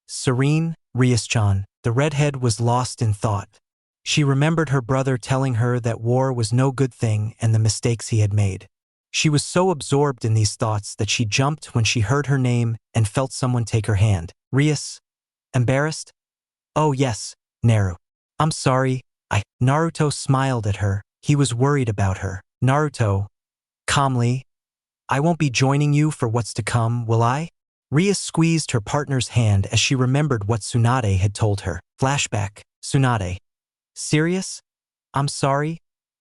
serene, RIAS-chan. The redhead was lost in thought. She remembered her brother telling her that war was no good thing and the mistakes he had made. She was so absorbed in these thoughts that she jumped when she heard her name and felt someone take her hand. RIAS, embarrassed? Oh yes, Naru. I'm sorry, Naruto smiled at her. He was worried about her. Naruto, calmly, I won't be joining you for what's to come, will I? RIAS squeezed her partner's hand as she remembered what Tsunade had told her. Flashback. Tsunade. Serious? I'm sorry,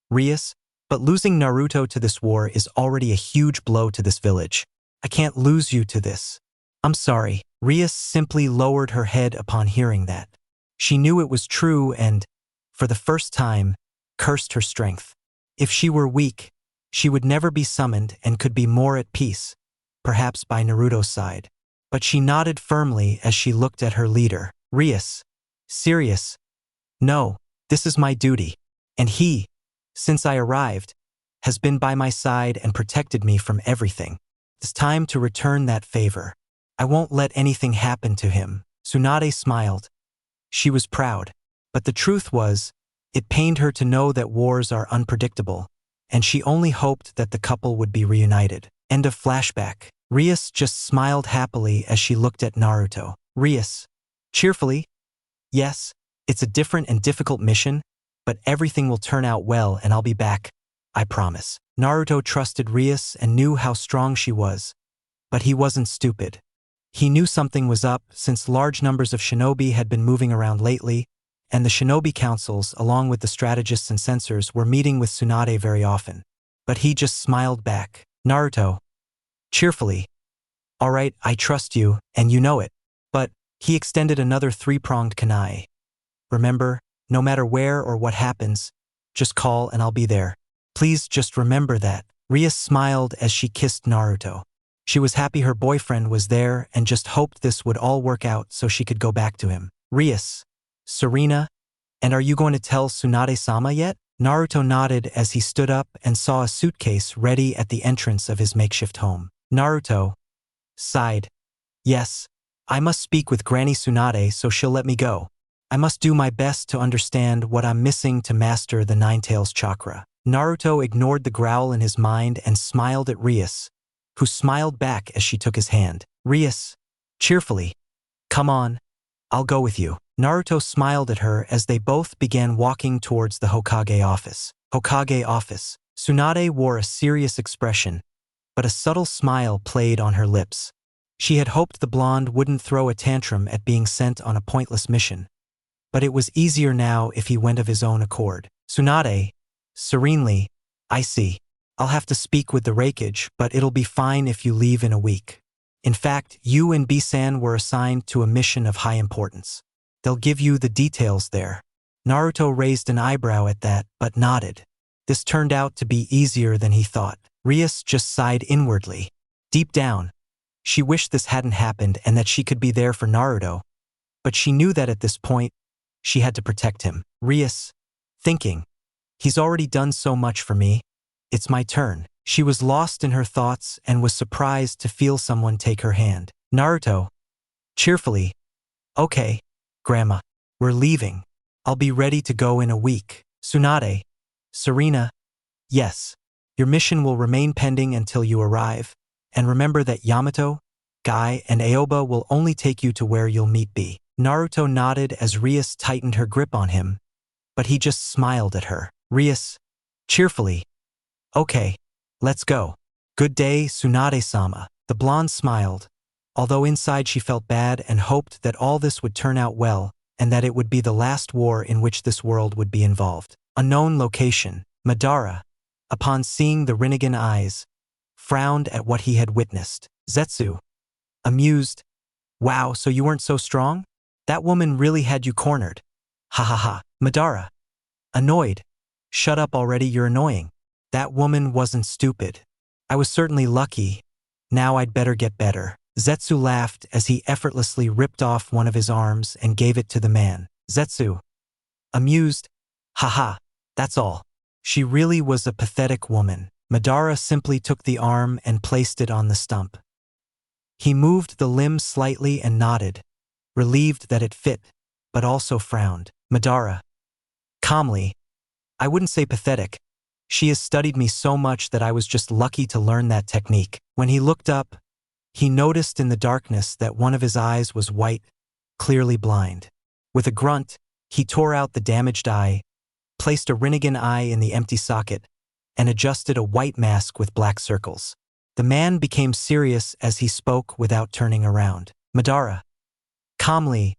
RIAS, but losing Naruto to this war is already a huge blow to this village. I can't lose you to this. I'm sorry. RIAS simply lowered her head upon hearing that. She knew it was true and, for the first time, cursed her strength. If she were weak, she would never be summoned and could be more at peace, perhaps by Naruto's side. But she nodded firmly as she looked at her leader. RIAS, serious? No, this is my duty. And he, since I arrived, has been by my side and protected me from everything. It's time to return that favor. I won't let anything happen to him. Tsunade smiled. She was proud. But the truth was, it pained her to know that wars are unpredictable, and she only hoped that the couple would be reunited. End of flashback. RIAS just smiled happily as she looked at Naruto. RIAS, cheerfully, yes, it's a different and difficult mission, but everything will turn out well and I'll be back, I promise. Naruto trusted RIAS and knew how strong she was, but he wasn't stupid. He knew something was up since large numbers of shinobi had been moving around lately, and the shinobi councils, along with the strategists and censors, were meeting with Tsunade very often. But he just smiled back. Naruto, cheerfully, all right, I trust you, and you know it. But he extended another three-pronged kunai. Remember, no matter where or what happens, just call and I'll be there. Please just remember that. RIAS smiled as she kissed Naruto. She was happy her boyfriend was there and just hoped this would all work out so she could go back to him. RIAS, Serena, and are you going to tell Tsunade-sama yet? Naruto nodded as he stood up and saw a suitcase ready at the entrance of his makeshift home. Naruto sighed. Yes, I must speak with Granny Tsunade so she'll let me go. I must do my best to understand what I'm missing to master the Nine-Tails chakra. Naruto ignored the growl in his mind and smiled at RIAS, who smiled back as she took his hand. RIAS, cheerfully, come on, I'll go with you. Naruto smiled at her as they both began walking towards the Hokage office. Hokage office. Tsunade wore a serious expression, but a subtle smile played on her lips. She had hoped the blonde wouldn't throw a tantrum at being sent on a pointless mission, but it was easier now if he went of his own accord. Tsunade, serenely, I see. I'll have to speak with the Raikage, but it'll be fine if you leave in a week. In fact, you and B-san were assigned to a mission of high importance. They'll give you the details there. Naruto raised an eyebrow at that, but nodded. This turned out to be easier than he thought. RIAS just sighed inwardly. Deep down, she wished this hadn't happened and that she could be there for Naruto, but she knew that at this point, she had to protect him. RIAS, thinking, he's already done so much for me. It's my turn. She was lost in her thoughts and was surprised to feel someone take her hand. Naruto, cheerfully, okay, Grandma, we're leaving. I'll be ready to go in a week. Tsunade, Serena, yes. Your mission will remain pending until you arrive, and remember that Yamato, Guy, and Aoba will only take you to where you'll meet B. Naruto nodded as RIAS tightened her grip on him, but he just smiled at her. RIAS, cheerfully, okay, let's go. Good day, Tsunade-sama. The blonde smiled, although inside she felt bad and hoped that all this would turn out well and that it would be the last war in which this world would be involved. Unknown location. Madara, upon seeing the Rinnegan eyes, frowned at what he had witnessed. Zetsu, amused, wow, so you weren't so strong? That woman really had you cornered. Ha ha ha. Madara, annoyed, shut up already, you're annoying. That woman wasn't stupid. I was certainly lucky. Now I'd better get better. Zetsu laughed as he effortlessly ripped off one of his arms and gave it to the man. Zetsu, amused, haha, that's all. She really was a pathetic woman. Madara simply took the arm and placed it on the stump. He moved the limb slightly and nodded, relieved that it fit, but also frowned. Madara, calmly, I wouldn't say pathetic. She has studied me so much that I was just lucky to learn that technique. When he looked up, he noticed in the darkness that one of his eyes was white, clearly blind. With a grunt, he tore out the damaged eye, placed a Rinnegan eye in the empty socket, and adjusted a white mask with black circles. The man became serious as he spoke without turning around. Madara, calmly,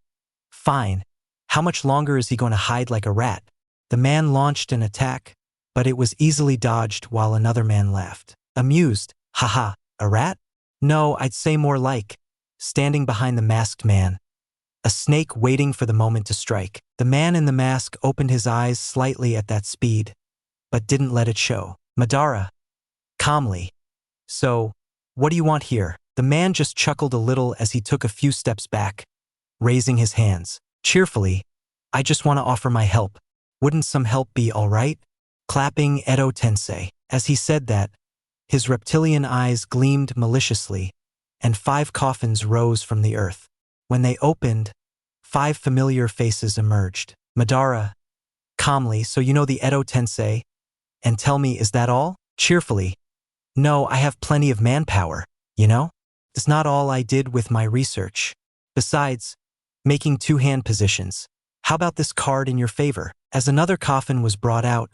fine. How much longer is he going to hide like a rat? The man launched an attack, but it was easily dodged while another man laughed. Amused, haha, a rat? No, I'd say more like, standing behind the masked man, a snake waiting for the moment to strike. The man in the mask opened his eyes slightly at that speed, but didn't let it show. Madara, calmly, so, what do you want here? The man just chuckled a little as he took a few steps back, raising his hands. Cheerfully, I just want to offer my help. Wouldn't some help be all right? Clapping Edo Tensei. As he said that, his reptilian eyes gleamed maliciously, and 5 coffins rose from the earth. When they opened, 5 familiar faces emerged. Madara, calmly, so you know the Edo Tensei, and tell me, is that all? Cheerfully, no, I have plenty of manpower, you know? It's not all I did with my research. Besides, making 2 hand positions. How about this card in your favor? As another coffin was brought out,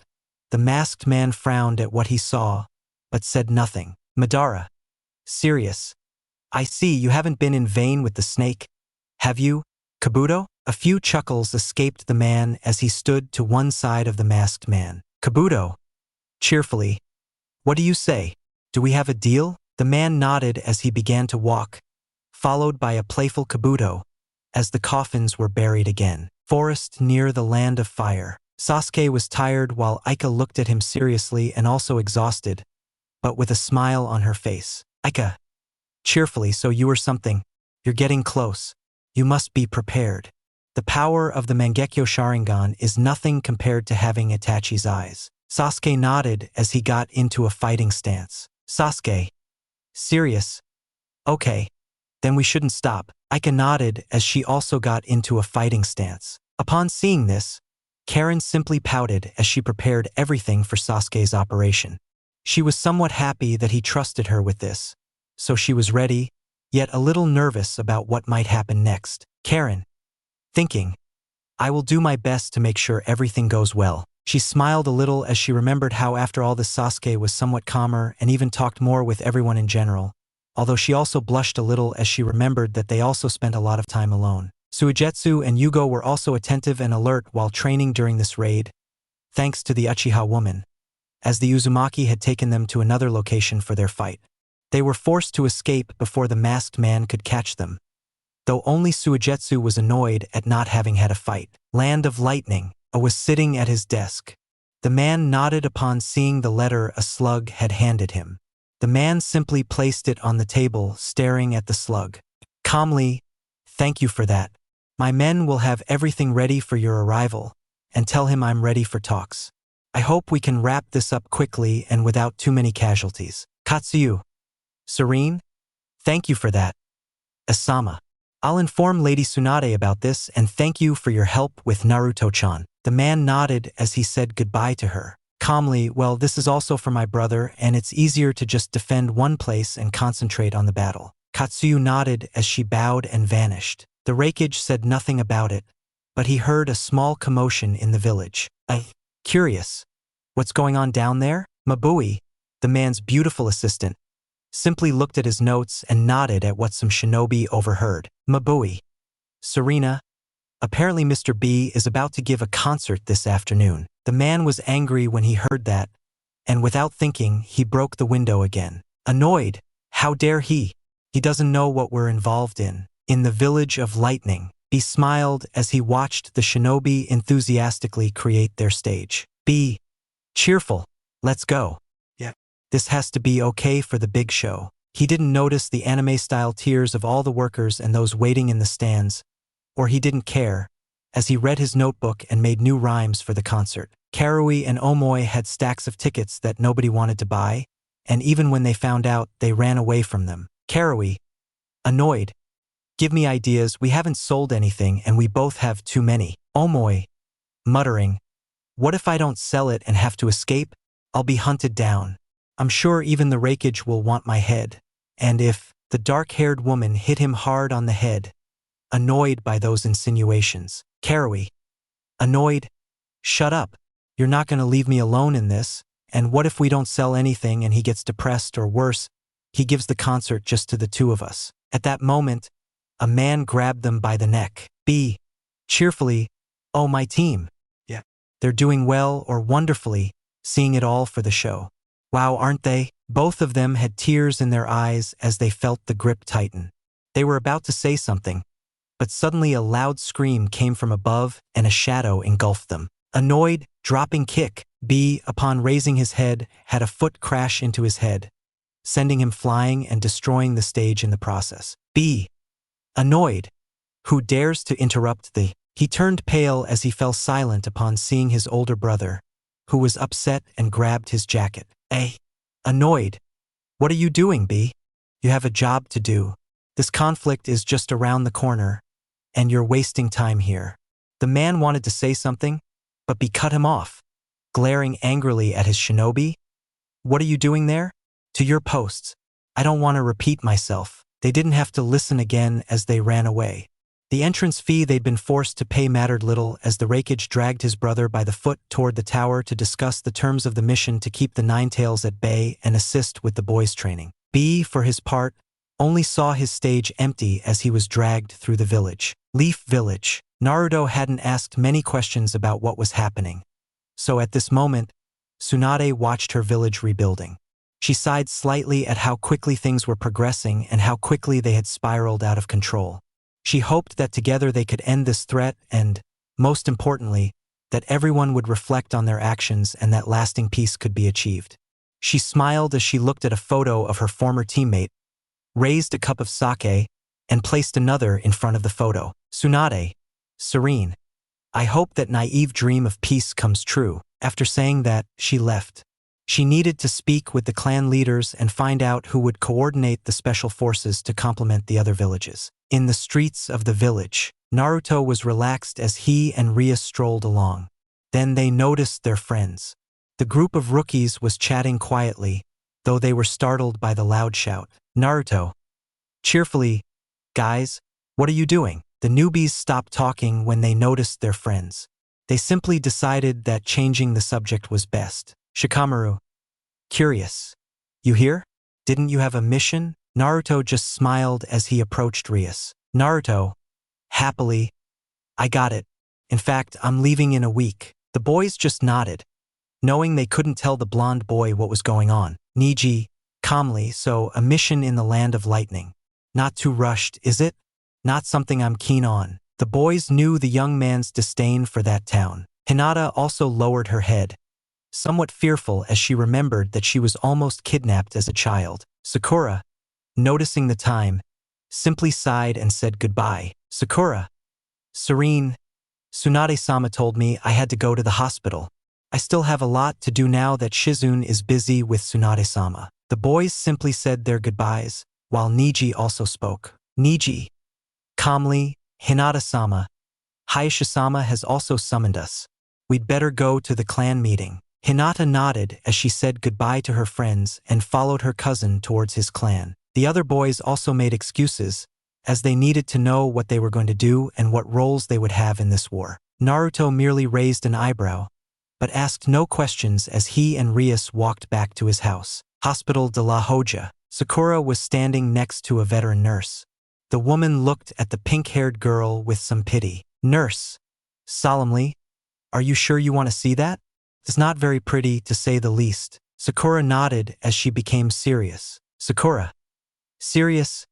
the masked man frowned at what he saw, but said nothing. Madara, serious. I see you haven't been in vain with the snake, have you, Kabuto? A few chuckles escaped the man as he stood to one side of the masked man. Kabuto, cheerfully, what do you say? Do we have a deal? The man nodded as he began to walk, followed by a playful Kabuto, as the coffins were buried again. Forest near the land of fire. Sasuke was tired while Aika looked at him seriously and also exhausted, but with a smile on her face. Aika. Cheerfully, so you are something. You're getting close. You must be prepared. The power of the Mangekyo Sharingan is nothing compared to having Itachi's eyes. Sasuke nodded as he got into a fighting stance. Sasuke. Serious? Okay. Then we shouldn't stop. Aika nodded as she also got into a fighting stance. Upon seeing this, Karen simply pouted as she prepared everything for Sasuke's operation. She was somewhat happy that he trusted her with this, so she was ready, yet a little nervous about what might happen next. Karen. Thinking, I will do my best to make sure everything goes well. She smiled a little as she remembered how after all this Sasuke was somewhat calmer and even talked more with everyone in general, although she also blushed a little as she remembered that they also spent a lot of time alone. Suigetsu and Yugo were also attentive and alert while training during this raid, thanks to the Uchiha woman, as the Uzumaki had taken them to another location for their fight. They were forced to escape before the masked man could catch them, though only Suigetsu was annoyed at not having had a fight. Land of Lightning was sitting at his desk. The man nodded upon seeing the letter a slug had handed him. The man simply placed it on the table, staring at the slug. Calmly, thank you for that. My men will have everything ready for your arrival, and tell him I'm ready for talks. I hope we can wrap this up quickly and without too many casualties. Katsuyu. Serene? Thank you for that. Asama. I'll inform Lady Tsunade about this and thank you for your help with Naruto-chan. The man nodded as he said goodbye to her. Calmly, well, this is also for my brother and it's easier to just defend one place and concentrate on the battle. Katsuyu nodded as she bowed and vanished. The Raikage said nothing about it, but he heard a small commotion in the village. Curious. What's going on down there? Mabui, the man's beautiful assistant, simply looked at his notes and nodded at what some shinobi overheard. Mabui. Serena. Apparently Mr. B is about to give a concert this afternoon. The man was angry when he heard that, and without thinking, he broke the window again. Annoyed. How dare he? He doesn't know what we're involved in. In the Village of Lightning, B smiled as he watched the shinobi enthusiastically create their stage. B. Cheerful. Let's go. Yeah. This has to be okay for the big show. He didn't notice the anime-style tears of all the workers and those waiting in the stands, or he didn't care, as he read his notebook and made new rhymes for the concert. Karui and Omoi had stacks of tickets that nobody wanted to buy, and even when they found out, they ran away from them. Karui. Annoyed. Give me ideas, we haven't sold anything and we both have too many. Omoi. Muttering. What if I don't sell it and have to escape? I'll be hunted down. I'm sure even the Raikage will want my head. And if the dark-haired woman hit him hard on the head, annoyed by those insinuations. Karui. Annoyed. Shut up. You're not going to leave me alone in this. And what if we don't sell anything and he gets depressed or worse, he gives the concert just to the two of us? At that moment, a man grabbed them by the neck. B. Cheerfully. Oh, my team. Yeah. They're doing well or wonderfully, seeing it all for the show. Wow, aren't they? Both of them had tears in their eyes as they felt the grip tighten. They were about to say something, but suddenly a loud scream came from above and a shadow engulfed them. Annoyed, dropping kick, B, upon raising his head, had a foot crash into his head, sending him flying and destroying the stage in the process. B. Annoyed. Who dares to interrupt the... He turned pale as he fell silent upon seeing his older brother, who was upset and grabbed his jacket. A. Annoyed. What are you doing, B? You have a job to do. This conflict is just around the corner, and you're wasting time here. The man wanted to say something, but B cut him off, glaring angrily at his shinobi. What are you doing there? To your posts. I don't want to repeat myself. They didn't have to listen again as they ran away. The entrance fee they'd been forced to pay mattered little as the Raikage dragged his brother by the foot toward the tower to discuss the terms of the mission to keep the Ninetales at bay and assist with the boys' training. B, for his part, only saw his stage empty as he was dragged through the village. Leaf Village. Naruto hadn't asked many questions about what was happening, so at this moment, Tsunade watched her village rebuilding. She sighed slightly at how quickly things were progressing and how quickly they had spiraled out of control. She hoped that together they could end this threat and, most importantly, that everyone would reflect on their actions and that lasting peace could be achieved. She smiled as she looked at a photo of her former teammate, raised a cup of sake, and placed another in front of the photo. Tsunade, serene. I hope that naive dream of peace comes true. After saying that, she left. She needed to speak with the clan leaders and find out who would coordinate the special forces to complement the other villages. In the streets of the village, Naruto was relaxed as he and RIAS strolled along. Then they noticed their friends. The group of rookies was chatting quietly, though they were startled by the loud shout. Naruto. Cheerfully, guys, what are you doing? The newbies stopped talking when they noticed their friends. They simply decided that changing the subject was best. Shikamaru. Curious. You here? Didn't you have a mission? Naruto just smiled as he approached RIAS. Naruto. Happily. I got it. In fact, I'm leaving in a week. The boys just nodded, knowing they couldn't tell the blonde boy what was going on. Niji. Calmly, so a mission in the land of lightning. Not too rushed, is it? Not something I'm keen on. The boys knew the young man's disdain for that town. Hinata also lowered her head, somewhat fearful as she remembered that she was almost kidnapped as a child. Sakura, noticing the time, simply sighed and said goodbye. Sakura. Serene. Tsunade-sama told me I had to go to the hospital. I still have a lot to do now that Shizune is busy with Tsunade-sama. The boys simply said their goodbyes, while Niji also spoke. Niji. Calmly, Hinata-sama. Hayashisa-sama has also summoned us. We'd better go to the clan meeting. Hinata nodded as she said goodbye to her friends and followed her cousin towards his clan. The other boys also made excuses, as they needed to know what they were going to do and what roles they would have in this war. Naruto merely raised an eyebrow, but asked no questions as he and RIAS walked back to his house. Hospital de la Hoja. Sakura was standing next to a veteran nurse. The woman looked at the pink-haired girl with some pity. Nurse. Solemnly. Are you sure you want to see that? It's not very pretty, to say the least. Sakura nodded as she became serious. Sakura. Serious?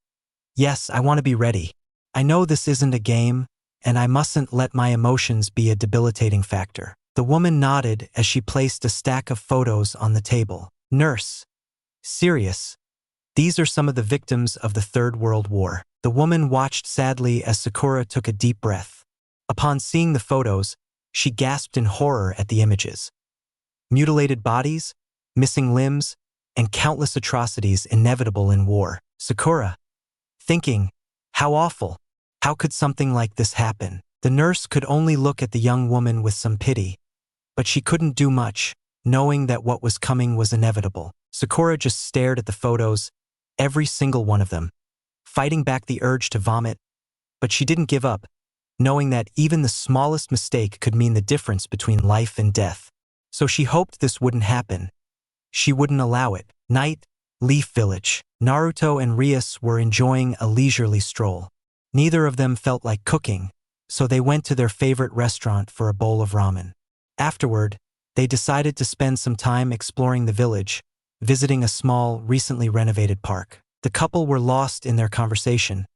Yes, I want to be ready. I know this isn't a game, and I mustn't let my emotions be a debilitating factor. The woman nodded as she placed a stack of photos on the table. Nurse. Serious. These are some of the victims of the Third World War. The woman watched sadly as Sakura took a deep breath. Upon seeing the photos, she gasped in horror at the images. Mutilated bodies, missing limbs, and countless atrocities inevitable in war. Sakura. Thinking, how awful. How could something like this happen? The nurse could only look at the young woman with some pity, but she couldn't do much, knowing that what was coming was inevitable. Sakura just stared at the photos, every single one of them, fighting back the urge to vomit, but she didn't give up, knowing that even the smallest mistake could mean the difference between life and death. So she hoped this wouldn't happen. She wouldn't allow it. Night, Leaf Village. Naruto and RIAS were enjoying a leisurely stroll. Neither of them felt like cooking, so they went to their favorite restaurant for a bowl of ramen. Afterward, they decided to spend some time exploring the village, visiting a small, recently renovated park. The couple were lost in their conversation,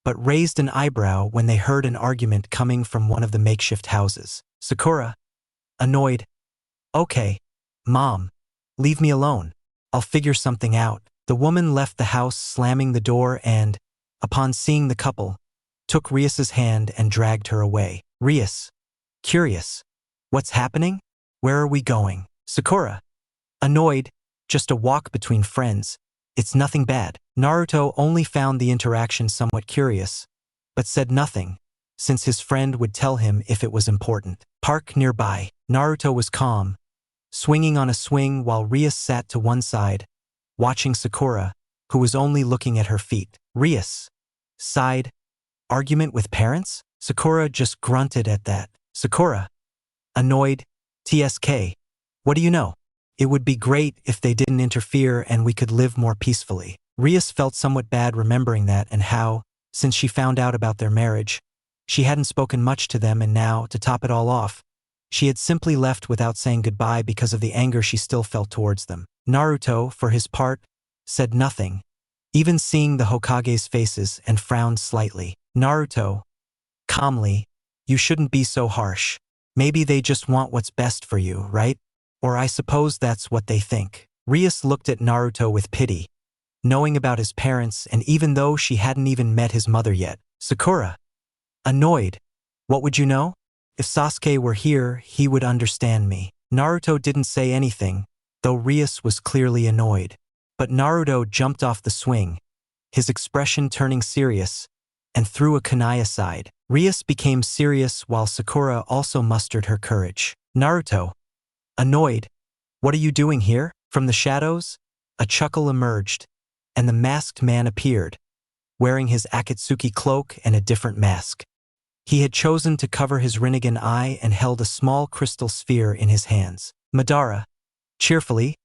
but raised an eyebrow when they heard an argument coming from one of the makeshift houses. Sakura. Annoyed. Okay, Mom. Leave me alone. I'll figure something out. The woman left the house slamming the door and, upon seeing the couple, took RIAS's hand and dragged her away. RIAS. Curious. What's happening? Where are we going? Sakura. Annoyed. Just a walk between friends. It's nothing bad. Naruto only found the interaction somewhat curious, but said nothing, since his friend would tell him if it was important. Park nearby. Naruto was calm, swinging on a swing while RIAS sat to one side, watching Sakura, who was only looking at her feet. RIAS sighed. Argument with parents? Sakura just grunted at that. Sakura. Annoyed. TSK. What do you know? It would be great if they didn't interfere and we could live more peacefully. RIAS felt somewhat bad remembering that and how, since she found out about their marriage, she hadn't spoken much to them, and now, to top it all off, she had simply left without saying goodbye because of the anger she still felt towards them. Naruto, for his part, said nothing, even seeing the Hokage's faces, and frowned slightly. Naruto. Calmly. You shouldn't be so harsh. Maybe they just want what's best for you, right? Or I suppose that's what they think. Rias looked at Naruto with pity, knowing about his parents and even though she hadn't even met his mother yet. Sakura, annoyed. What would you know? If Sasuke were here, he would understand me. Naruto didn't say anything, though Rias was clearly annoyed. But Naruto jumped off the swing, his expression turning serious, and threw a kunai aside. Rias became serious while Sakura also mustered her courage. Naruto, annoyed. What are you doing here? From the shadows, a chuckle emerged, and the masked man appeared, wearing his Akatsuki cloak and a different mask. He had chosen to cover his Rinnegan eye and held a small crystal sphere in his hands. Madara, cheerfully,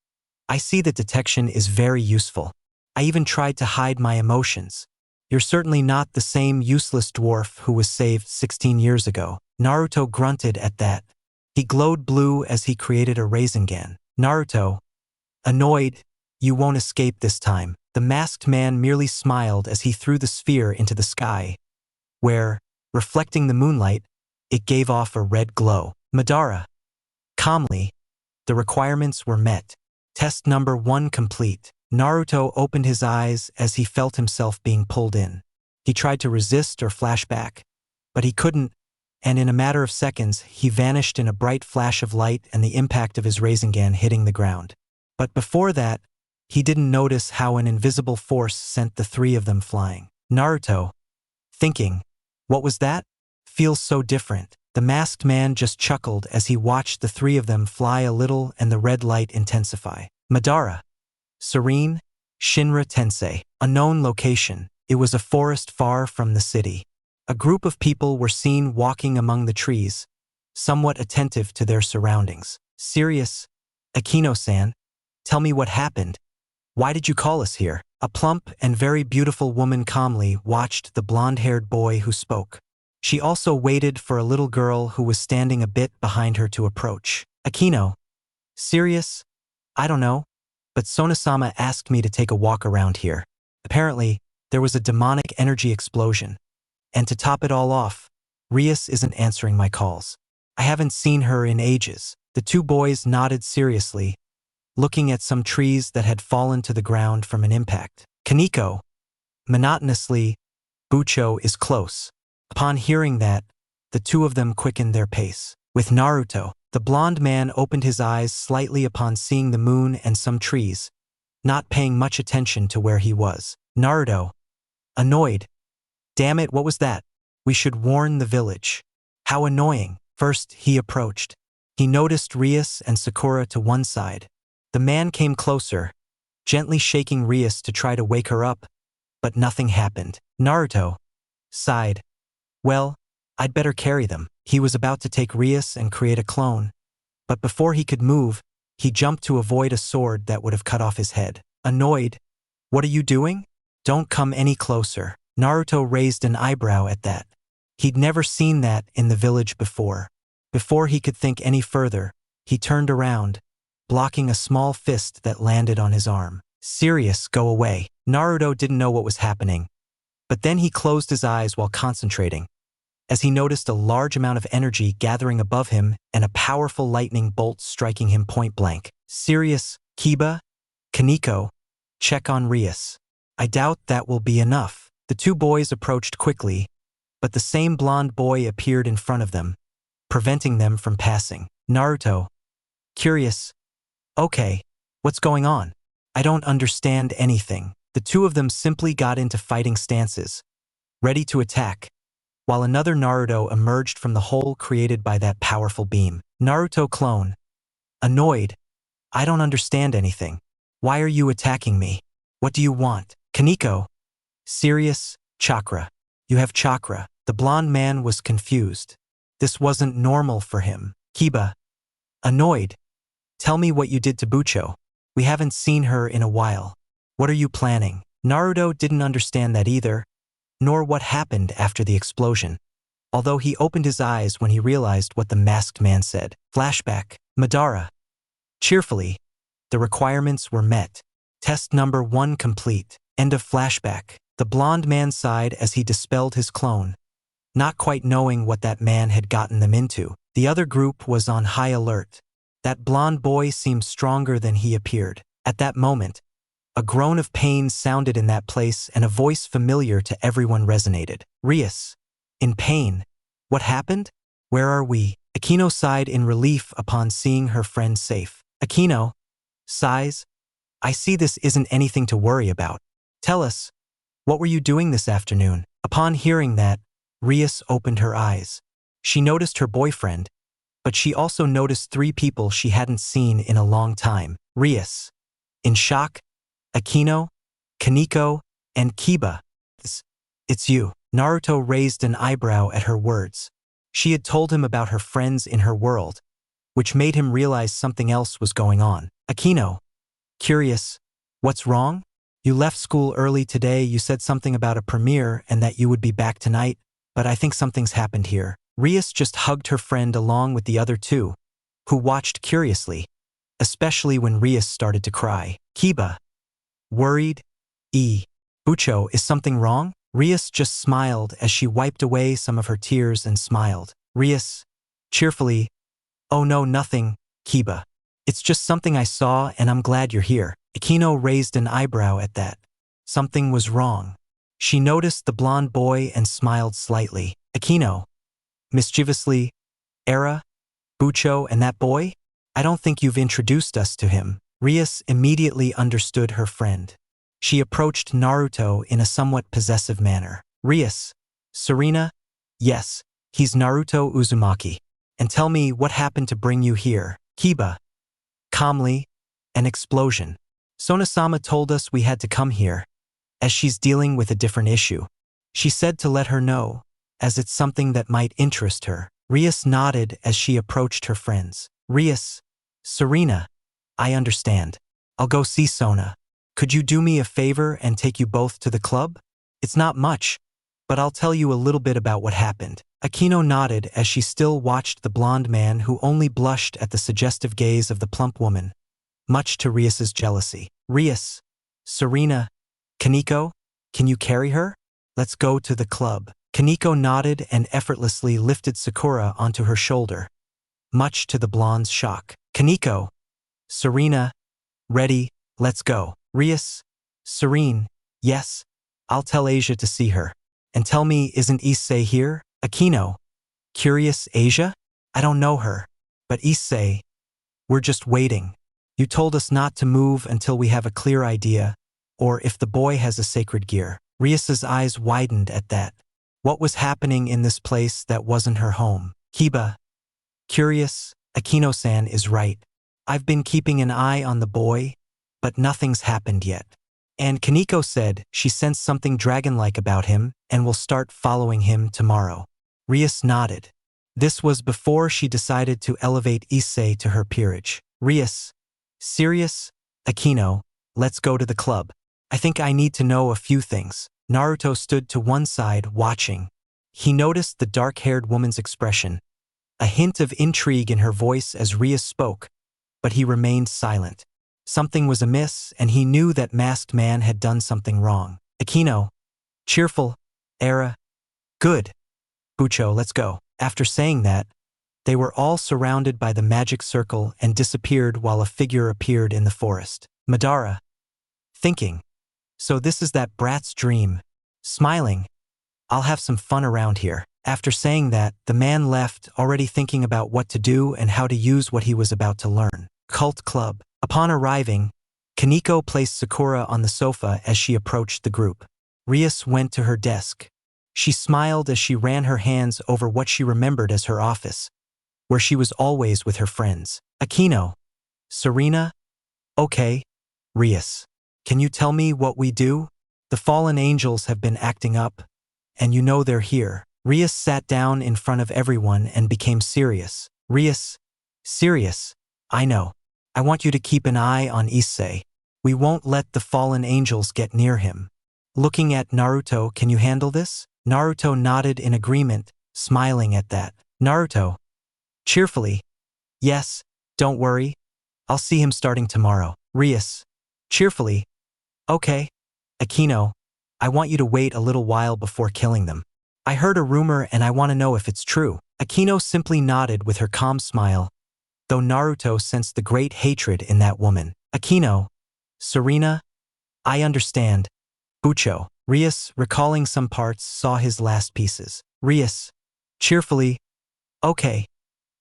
I see that detection is very useful. I even tried to hide my emotions. You're certainly not the same useless dwarf who was saved 16 years ago. Naruto grunted at that. He glowed blue as he created a Rasengan. Naruto, annoyed, you won't escape this time. The masked man merely smiled as he threw the sphere into the sky, where, reflecting the moonlight, it gave off a red glow. Madara, calmly, the requirements were met. Test number 1 complete. Naruto opened his eyes as he felt himself being pulled in. He tried to resist or flash back, but he couldn't, and in a matter of seconds, he vanished in a bright flash of light and the impact of his Rasengan hitting the ground. But before that, he didn't notice how an invisible force sent the 3 of them flying. Naruto, thinking, what was that? Feels so different. The masked man just chuckled as he watched the 3 of them fly a little and the red light intensify. Madara, serene, Shinra Tensei, unknown location. It was a forest far from the city. A group of people were seen walking among the trees, somewhat attentive to their surroundings. Serious, Akino-san, tell me what happened. Why did you call us here? A plump and very beautiful woman calmly watched the blonde-haired boy who spoke. She also waited for a little girl who was standing a bit behind her to approach. Akino, serious? I don't know, but Sona-sama asked me to take a walk around here. Apparently, there was a demonic energy explosion. And to top it all off, Rias isn't answering my calls. I haven't seen her in ages. The 2 boys nodded seriously, looking at some trees that had fallen to the ground from an impact. Kaneko, monotonously, Bucho is close. Upon hearing that, the 2 of them quickened their pace. With Naruto, the blonde man opened his eyes slightly upon seeing the moon and some trees, not paying much attention to where he was. Naruto, annoyed. Damn it, what was that? We should warn the village. How annoying. First, he approached. He noticed Rias and Sakura to one side. The man came closer, gently shaking Rias to try to wake her up, but nothing happened. Naruto sighed. Well, I'd better carry them. He was about to take Rias and create a clone, but before he could move, he jumped to avoid a sword that would have cut off his head. Annoyed, what are you doing? Don't come any closer. Naruto raised an eyebrow at that. He'd never seen that in the village before. Before he could think any further, he turned around, blocking a small fist that landed on his arm. Serious, go away. Naruto didn't know what was happening, but then he closed his eyes while concentrating, as he noticed a large amount of energy gathering above him and a powerful lightning bolt striking him point blank. Serious, Kiba, Kaneko, check on Rias. I doubt that will be enough. The 2 boys approached quickly, but the same blonde boy appeared in front of them, preventing them from passing. Naruto, curious. Okay, what's going on? I don't understand anything. The 2 of them simply got into fighting stances, ready to attack, while another Naruto emerged from the hole created by that powerful beam. Naruto clone, annoyed. I don't understand anything. Why are you attacking me? What do you want? Kaneko, serious, chakra. You have chakra. The blonde man was confused. This wasn't normal for him. Kiba, annoyed. Tell me what you did to Bucho. We haven't seen her in a while. What are you planning? Naruto didn't understand that either, nor what happened after the explosion, although he opened his eyes when he realized what the masked man said. Flashback. Madara, cheerfully, the requirements were met. Test number 1 complete. End of flashback. The blonde man sighed as he dispelled his clone, not quite knowing what that man had gotten them into. The other group was on high alert. That blonde boy seemed stronger than he appeared. At that moment, a groan of pain sounded in that place and a voice familiar to everyone resonated. "RIAS. In pain. What happened? Where are we?" Aquino sighed in relief upon seeing her friend safe. Aquino sighs, "I see this isn't anything to worry about. Tell us, what were you doing this afternoon?" Upon hearing that, RIAS opened her eyes. She noticed her boyfriend, but she also noticed 3 people she hadn't seen in a long time. RIAS, in shock, Aquino, Kaneko, and Kiba. It's you." Naruto raised an eyebrow at her words. She had told him about her friends in her world, which made him realize something else was going on. Aquino, curious, "What's wrong? You left school early today, you said something about a premiere and that you would be back tonight, but I think something's happened here." RIAS just hugged her friend along with the other 2, who watched curiously, especially when RIAS started to cry. Kiba, worried, Bucho, is something wrong? RIAS just smiled as she wiped away some of her tears and smiled. RIAS, cheerfully, "Oh no, nothing, Kiba. It's just something I saw and I'm glad you're here." Aquino raised an eyebrow at that. Something was wrong. She noticed the blonde boy and smiled slightly. Aquino, mischievously, "Era, Bucho, and that boy? I don't think you've introduced us to him." RIAS immediately understood her friend. She approached Naruto in a somewhat possessive manner. "RIAS, Serena? Yes, he's Naruto Uzumaki. And tell me what happened to bring you here." Kiba, calmly, "An explosion. Sona-sama told us we had to come here, as she's dealing with a different issue. She said to let her know, as it's something that might interest her." RIAS nodded as she approached her friends. "RIAS, Serena, I understand. I'll go see Sona. Could you do me a favor and take you both to the club? It's not much, but I'll tell you a little bit about what happened." Aquino nodded as she still watched the blonde man who only blushed at the suggestive gaze of the plump woman, much to RIAS's jealousy. "RIAS, Serena, Kaneko, can you carry her? Let's go to the club." Kaneko nodded and effortlessly lifted Sakura onto her shoulder, much to the blonde's shock. "Kaneko, Serena, ready, let's go." RIAS, Serene, "Yes, I'll tell Asia to see her. And tell me, isn't Issei here?" Aquino, curious, "Asia? I don't know her. But Issei, we're just waiting. You told us not to move until we have a clear idea, or if the boy has a sacred gear." RIAS's eyes widened at that. What was happening in this place that wasn't her home? Kiba, curious, "Aquino-san is right. I've been keeping an eye on the boy, but nothing's happened yet. And Kaneko said she sensed something dragon-like about him and will start following him tomorrow." RIAS nodded. This was before she decided to elevate Issei to her peerage. RIAS, serious, "Aquino, let's go to the club. I think I need to know a few things." Naruto stood to one side watching. He noticed the dark-haired woman's expression, a hint of intrigue in her voice as RIAS spoke, but he remained silent. Something was amiss, and he knew that masked man had done something wrong. Aquino, cheerful, "Era, good. Bucho, let's go." After saying that, they were all surrounded by the magic circle and disappeared while a figure appeared in the forest. Madara, thinking, "So this is that brat's dream." Smiling, "I'll have some fun around here." After saying that, the man left, already thinking about what to do and how to use what he was about to learn. Cult Club. Upon arriving, Kaneko placed Sakura on the sofa as she approached the group. RIAS went to her desk. She smiled as she ran her hands over what she remembered as her office, where she was always with her friends. Aquino, Serena, "Okay, RIAS. Can you tell me what we do? The fallen angels have been acting up, and you know they're here." RIAS sat down in front of everyone and became serious. RIAS, serious, "I know. I want you to keep an eye on Issei. We won't let the fallen angels get near him." Looking at Naruto, "Can you handle this?" Naruto nodded in agreement, smiling at that. Naruto, cheerfully, "Yes, don't worry. I'll see him starting tomorrow." RIAS, cheerfully, "Okay." Aquino, "I want you to wait a little while before killing them. I heard a rumor and I want to know if it's true." Aquino simply nodded with her calm smile, though Naruto sensed the great hatred in that woman. Aquino, Serena, I understand. Bucho. Rias, recalling some parts, saw his last pieces. Rias, cheerfully, okay.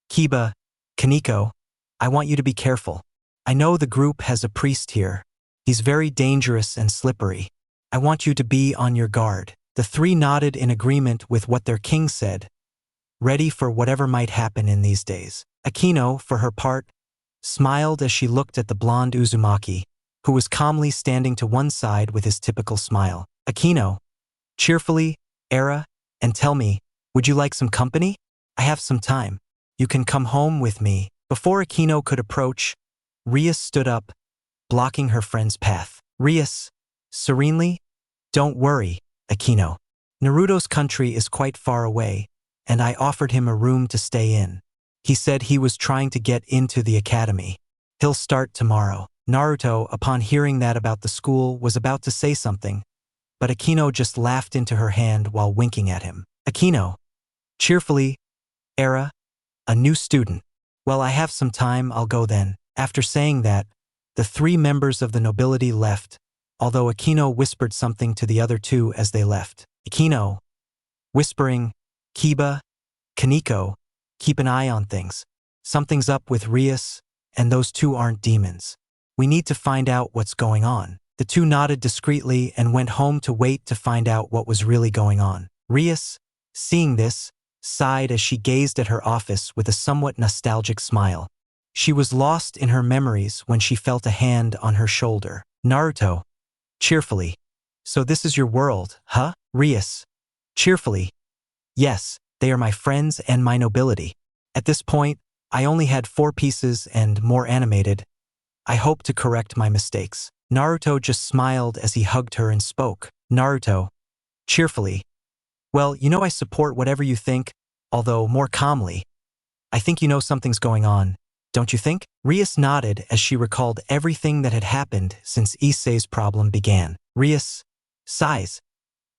Kiba, Kaneko, I want you to be careful. I know the group has a priest here. He's very dangerous and slippery. I want you to be on your guard. The three nodded in agreement with what their king said, ready for whatever might happen in these days. Akino, for her part, smiled as she looked at the blonde Uzumaki, who was calmly standing to one side with his typical smile. Akino, cheerfully, Era, and tell me, would you like some company? I have some time. You can come home with me. Before Akino could approach, Rias stood up, blocking her friend's path. Rias, serenely, don't worry, Akino. Naruto's country is quite far away, and I offered him a room to stay in. He said he was trying to get into the academy. He'll start tomorrow. Naruto, upon hearing that about the school, was about to say something, but Akino just laughed into her hand while winking at him. Akino, cheerfully, Era, a new student. Well, I have some time, I'll go then. After saying that, the three members of the nobility left, although Akino whispered something to the other two as they left. Akino, whispering, Kiba, Kaneko, keep an eye on things. Something's up with Rias, and those two aren't demons. We need to find out what's going on. The two nodded discreetly and went home to wait to find out what was really going on. Rias, seeing this, sighed as she gazed at her office with a somewhat nostalgic smile. She was lost in her memories when she felt a hand on her shoulder. Naruto, cheerfully, so this is your world, huh? Rias, cheerfully, yes, they are my friends and my nobility. At this point, I only had 4 pieces and more animated. I hope to correct my mistakes. Naruto just smiled as he hugged her and spoke. Naruto, cheerfully, well, you know I support whatever you think, although more calmly. I think you know something's going on, don't you think? Rias nodded as she recalled everything that had happened since Issei's problem began. Rias, sighs.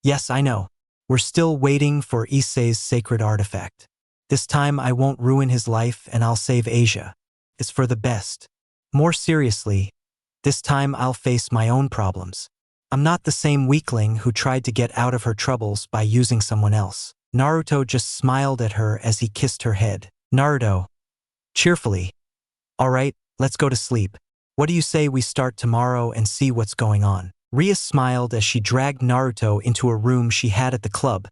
Yes, I know. We're still waiting for Issei's sacred artifact. This time I won't ruin his life and I'll save Asia. It's for the best. More seriously, this time I'll face my own problems. I'm not the same weakling who tried to get out of her troubles by using someone else. Naruto just smiled at her as he kissed her head. Naruto, cheerfully, all right, let's go to sleep. What do you say we start tomorrow and see what's going on? Rias smiled as she dragged Naruto into a room she had at the club,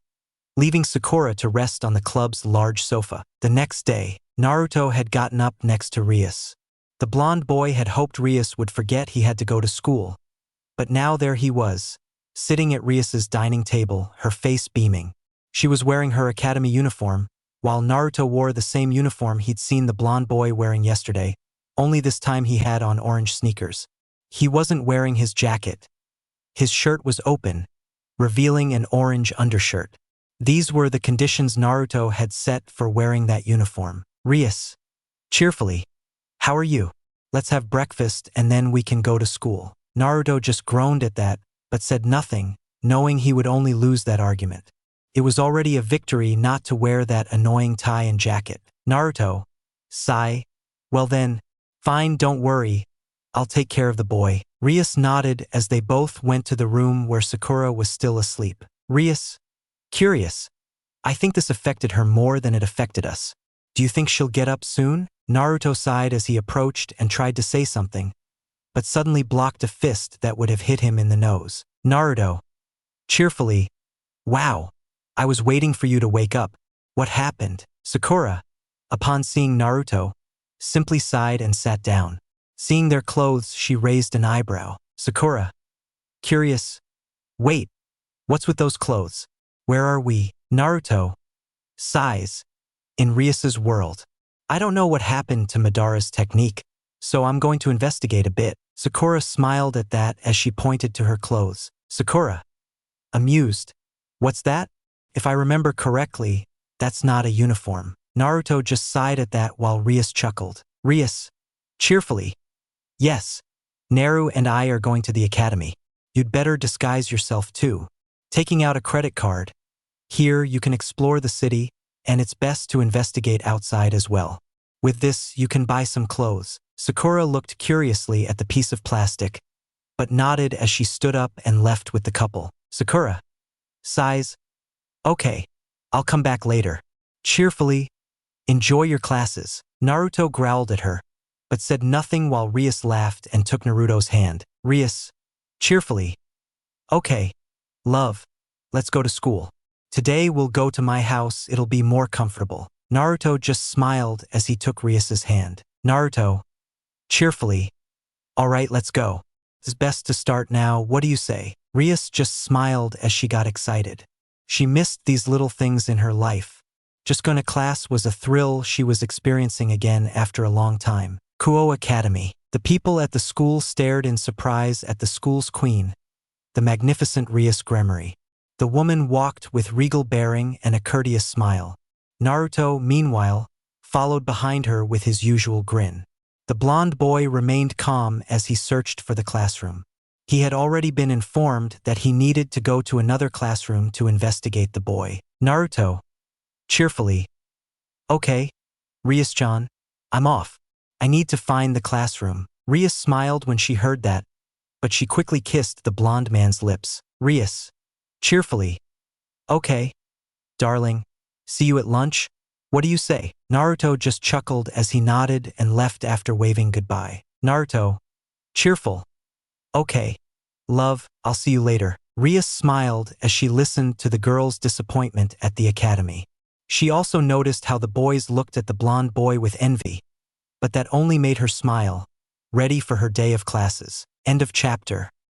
leaving Sakura to rest on the club's large sofa. The next day, Naruto had gotten up next to Rias. The blonde boy had hoped Rias would forget he had to go to school, but now there he was, sitting at Rias's dining table, her face beaming. She was wearing her academy uniform, while Naruto wore the same uniform he'd seen the blonde boy wearing yesterday, only this time he had on orange sneakers. He wasn't wearing his jacket. His shirt was open, revealing an orange undershirt. These were the conditions Naruto had set for wearing that uniform. Rias, cheerfully, how are you? Let's have breakfast and then we can go to school. Naruto just groaned at that, but said nothing, knowing he would only lose that argument. It was already a victory not to wear that annoying tie and jacket. Naruto, sigh, well then, fine, don't worry, I'll take care of the boy. Rias nodded as they both went to the room where Sakura was still asleep. Rias, curious, I think this affected her more than it affected us. Do you think she'll get up soon? Naruto sighed as he approached and tried to say something, but suddenly blocked a fist that would have hit him in the nose. Naruto, cheerfully, wow, I was waiting for you to wake up. What happened? Sakura, upon seeing Naruto, simply sighed and sat down. Seeing their clothes, she raised an eyebrow. Sakura, curious, wait, what's with those clothes? Where are we? Naruto, sighs, in Rias's world. I don't know what happened to Madara's technique, so I'm going to investigate a bit. Sakura smiled at that as she pointed to her clothes. Sakura, amused, what's that? If I remember correctly, that's not a uniform. Naruto just sighed at that while Rias chuckled. Rias, cheerfully, yes, Naru and I are going to the academy. You'd better disguise yourself too. Taking out a credit card. Here you can explore the city, and it's best to investigate outside as well. With this, you can buy some clothes. Sakura looked curiously at the piece of plastic, but nodded as she stood up and left with the couple. Sakura sighs, "Okay, I'll come back later." Cheerfully, "Enjoy your classes." Naruto growled at her, but said nothing while RIAS laughed and took Naruto's hand. RIAS, cheerfully, "Okay, love, let's go to school. Today we'll go to my house, it'll be more comfortable." Naruto just smiled as he took RIAS's hand. Naruto, cheerfully, "Alright, let's go. It's best to start now, what do you say?" RIAS just smiled as she got excited. She missed these little things in her life. Just going to class was a thrill she was experiencing again after a long time. Kuo Academy. The people at the school stared in surprise at the school's queen, the magnificent RIAS GREMORY. The woman walked with regal bearing and a courteous smile. Naruto, meanwhile, followed behind her with his usual grin. The blonde boy remained calm as he searched for the classroom. He had already been informed that he needed to go to another classroom to investigate the boy. Naruto, cheerfully, "Okay, RIAS-chan, I'm off. I need to find the classroom." RIAS smiled when she heard that, but she quickly kissed the blonde man's lips. RIAS, cheerfully, "Okay, darling, see you at lunch? What do you say?" Naruto just chuckled as he nodded and left after waving goodbye. Naruto, cheerful, "Okay, love, I'll see you later." RIAS smiled as she listened to the girl's disappointment at the academy. She also noticed how the boys looked at the blonde boy with envy, but that only made her smile, ready for her day of classes. End of chapter.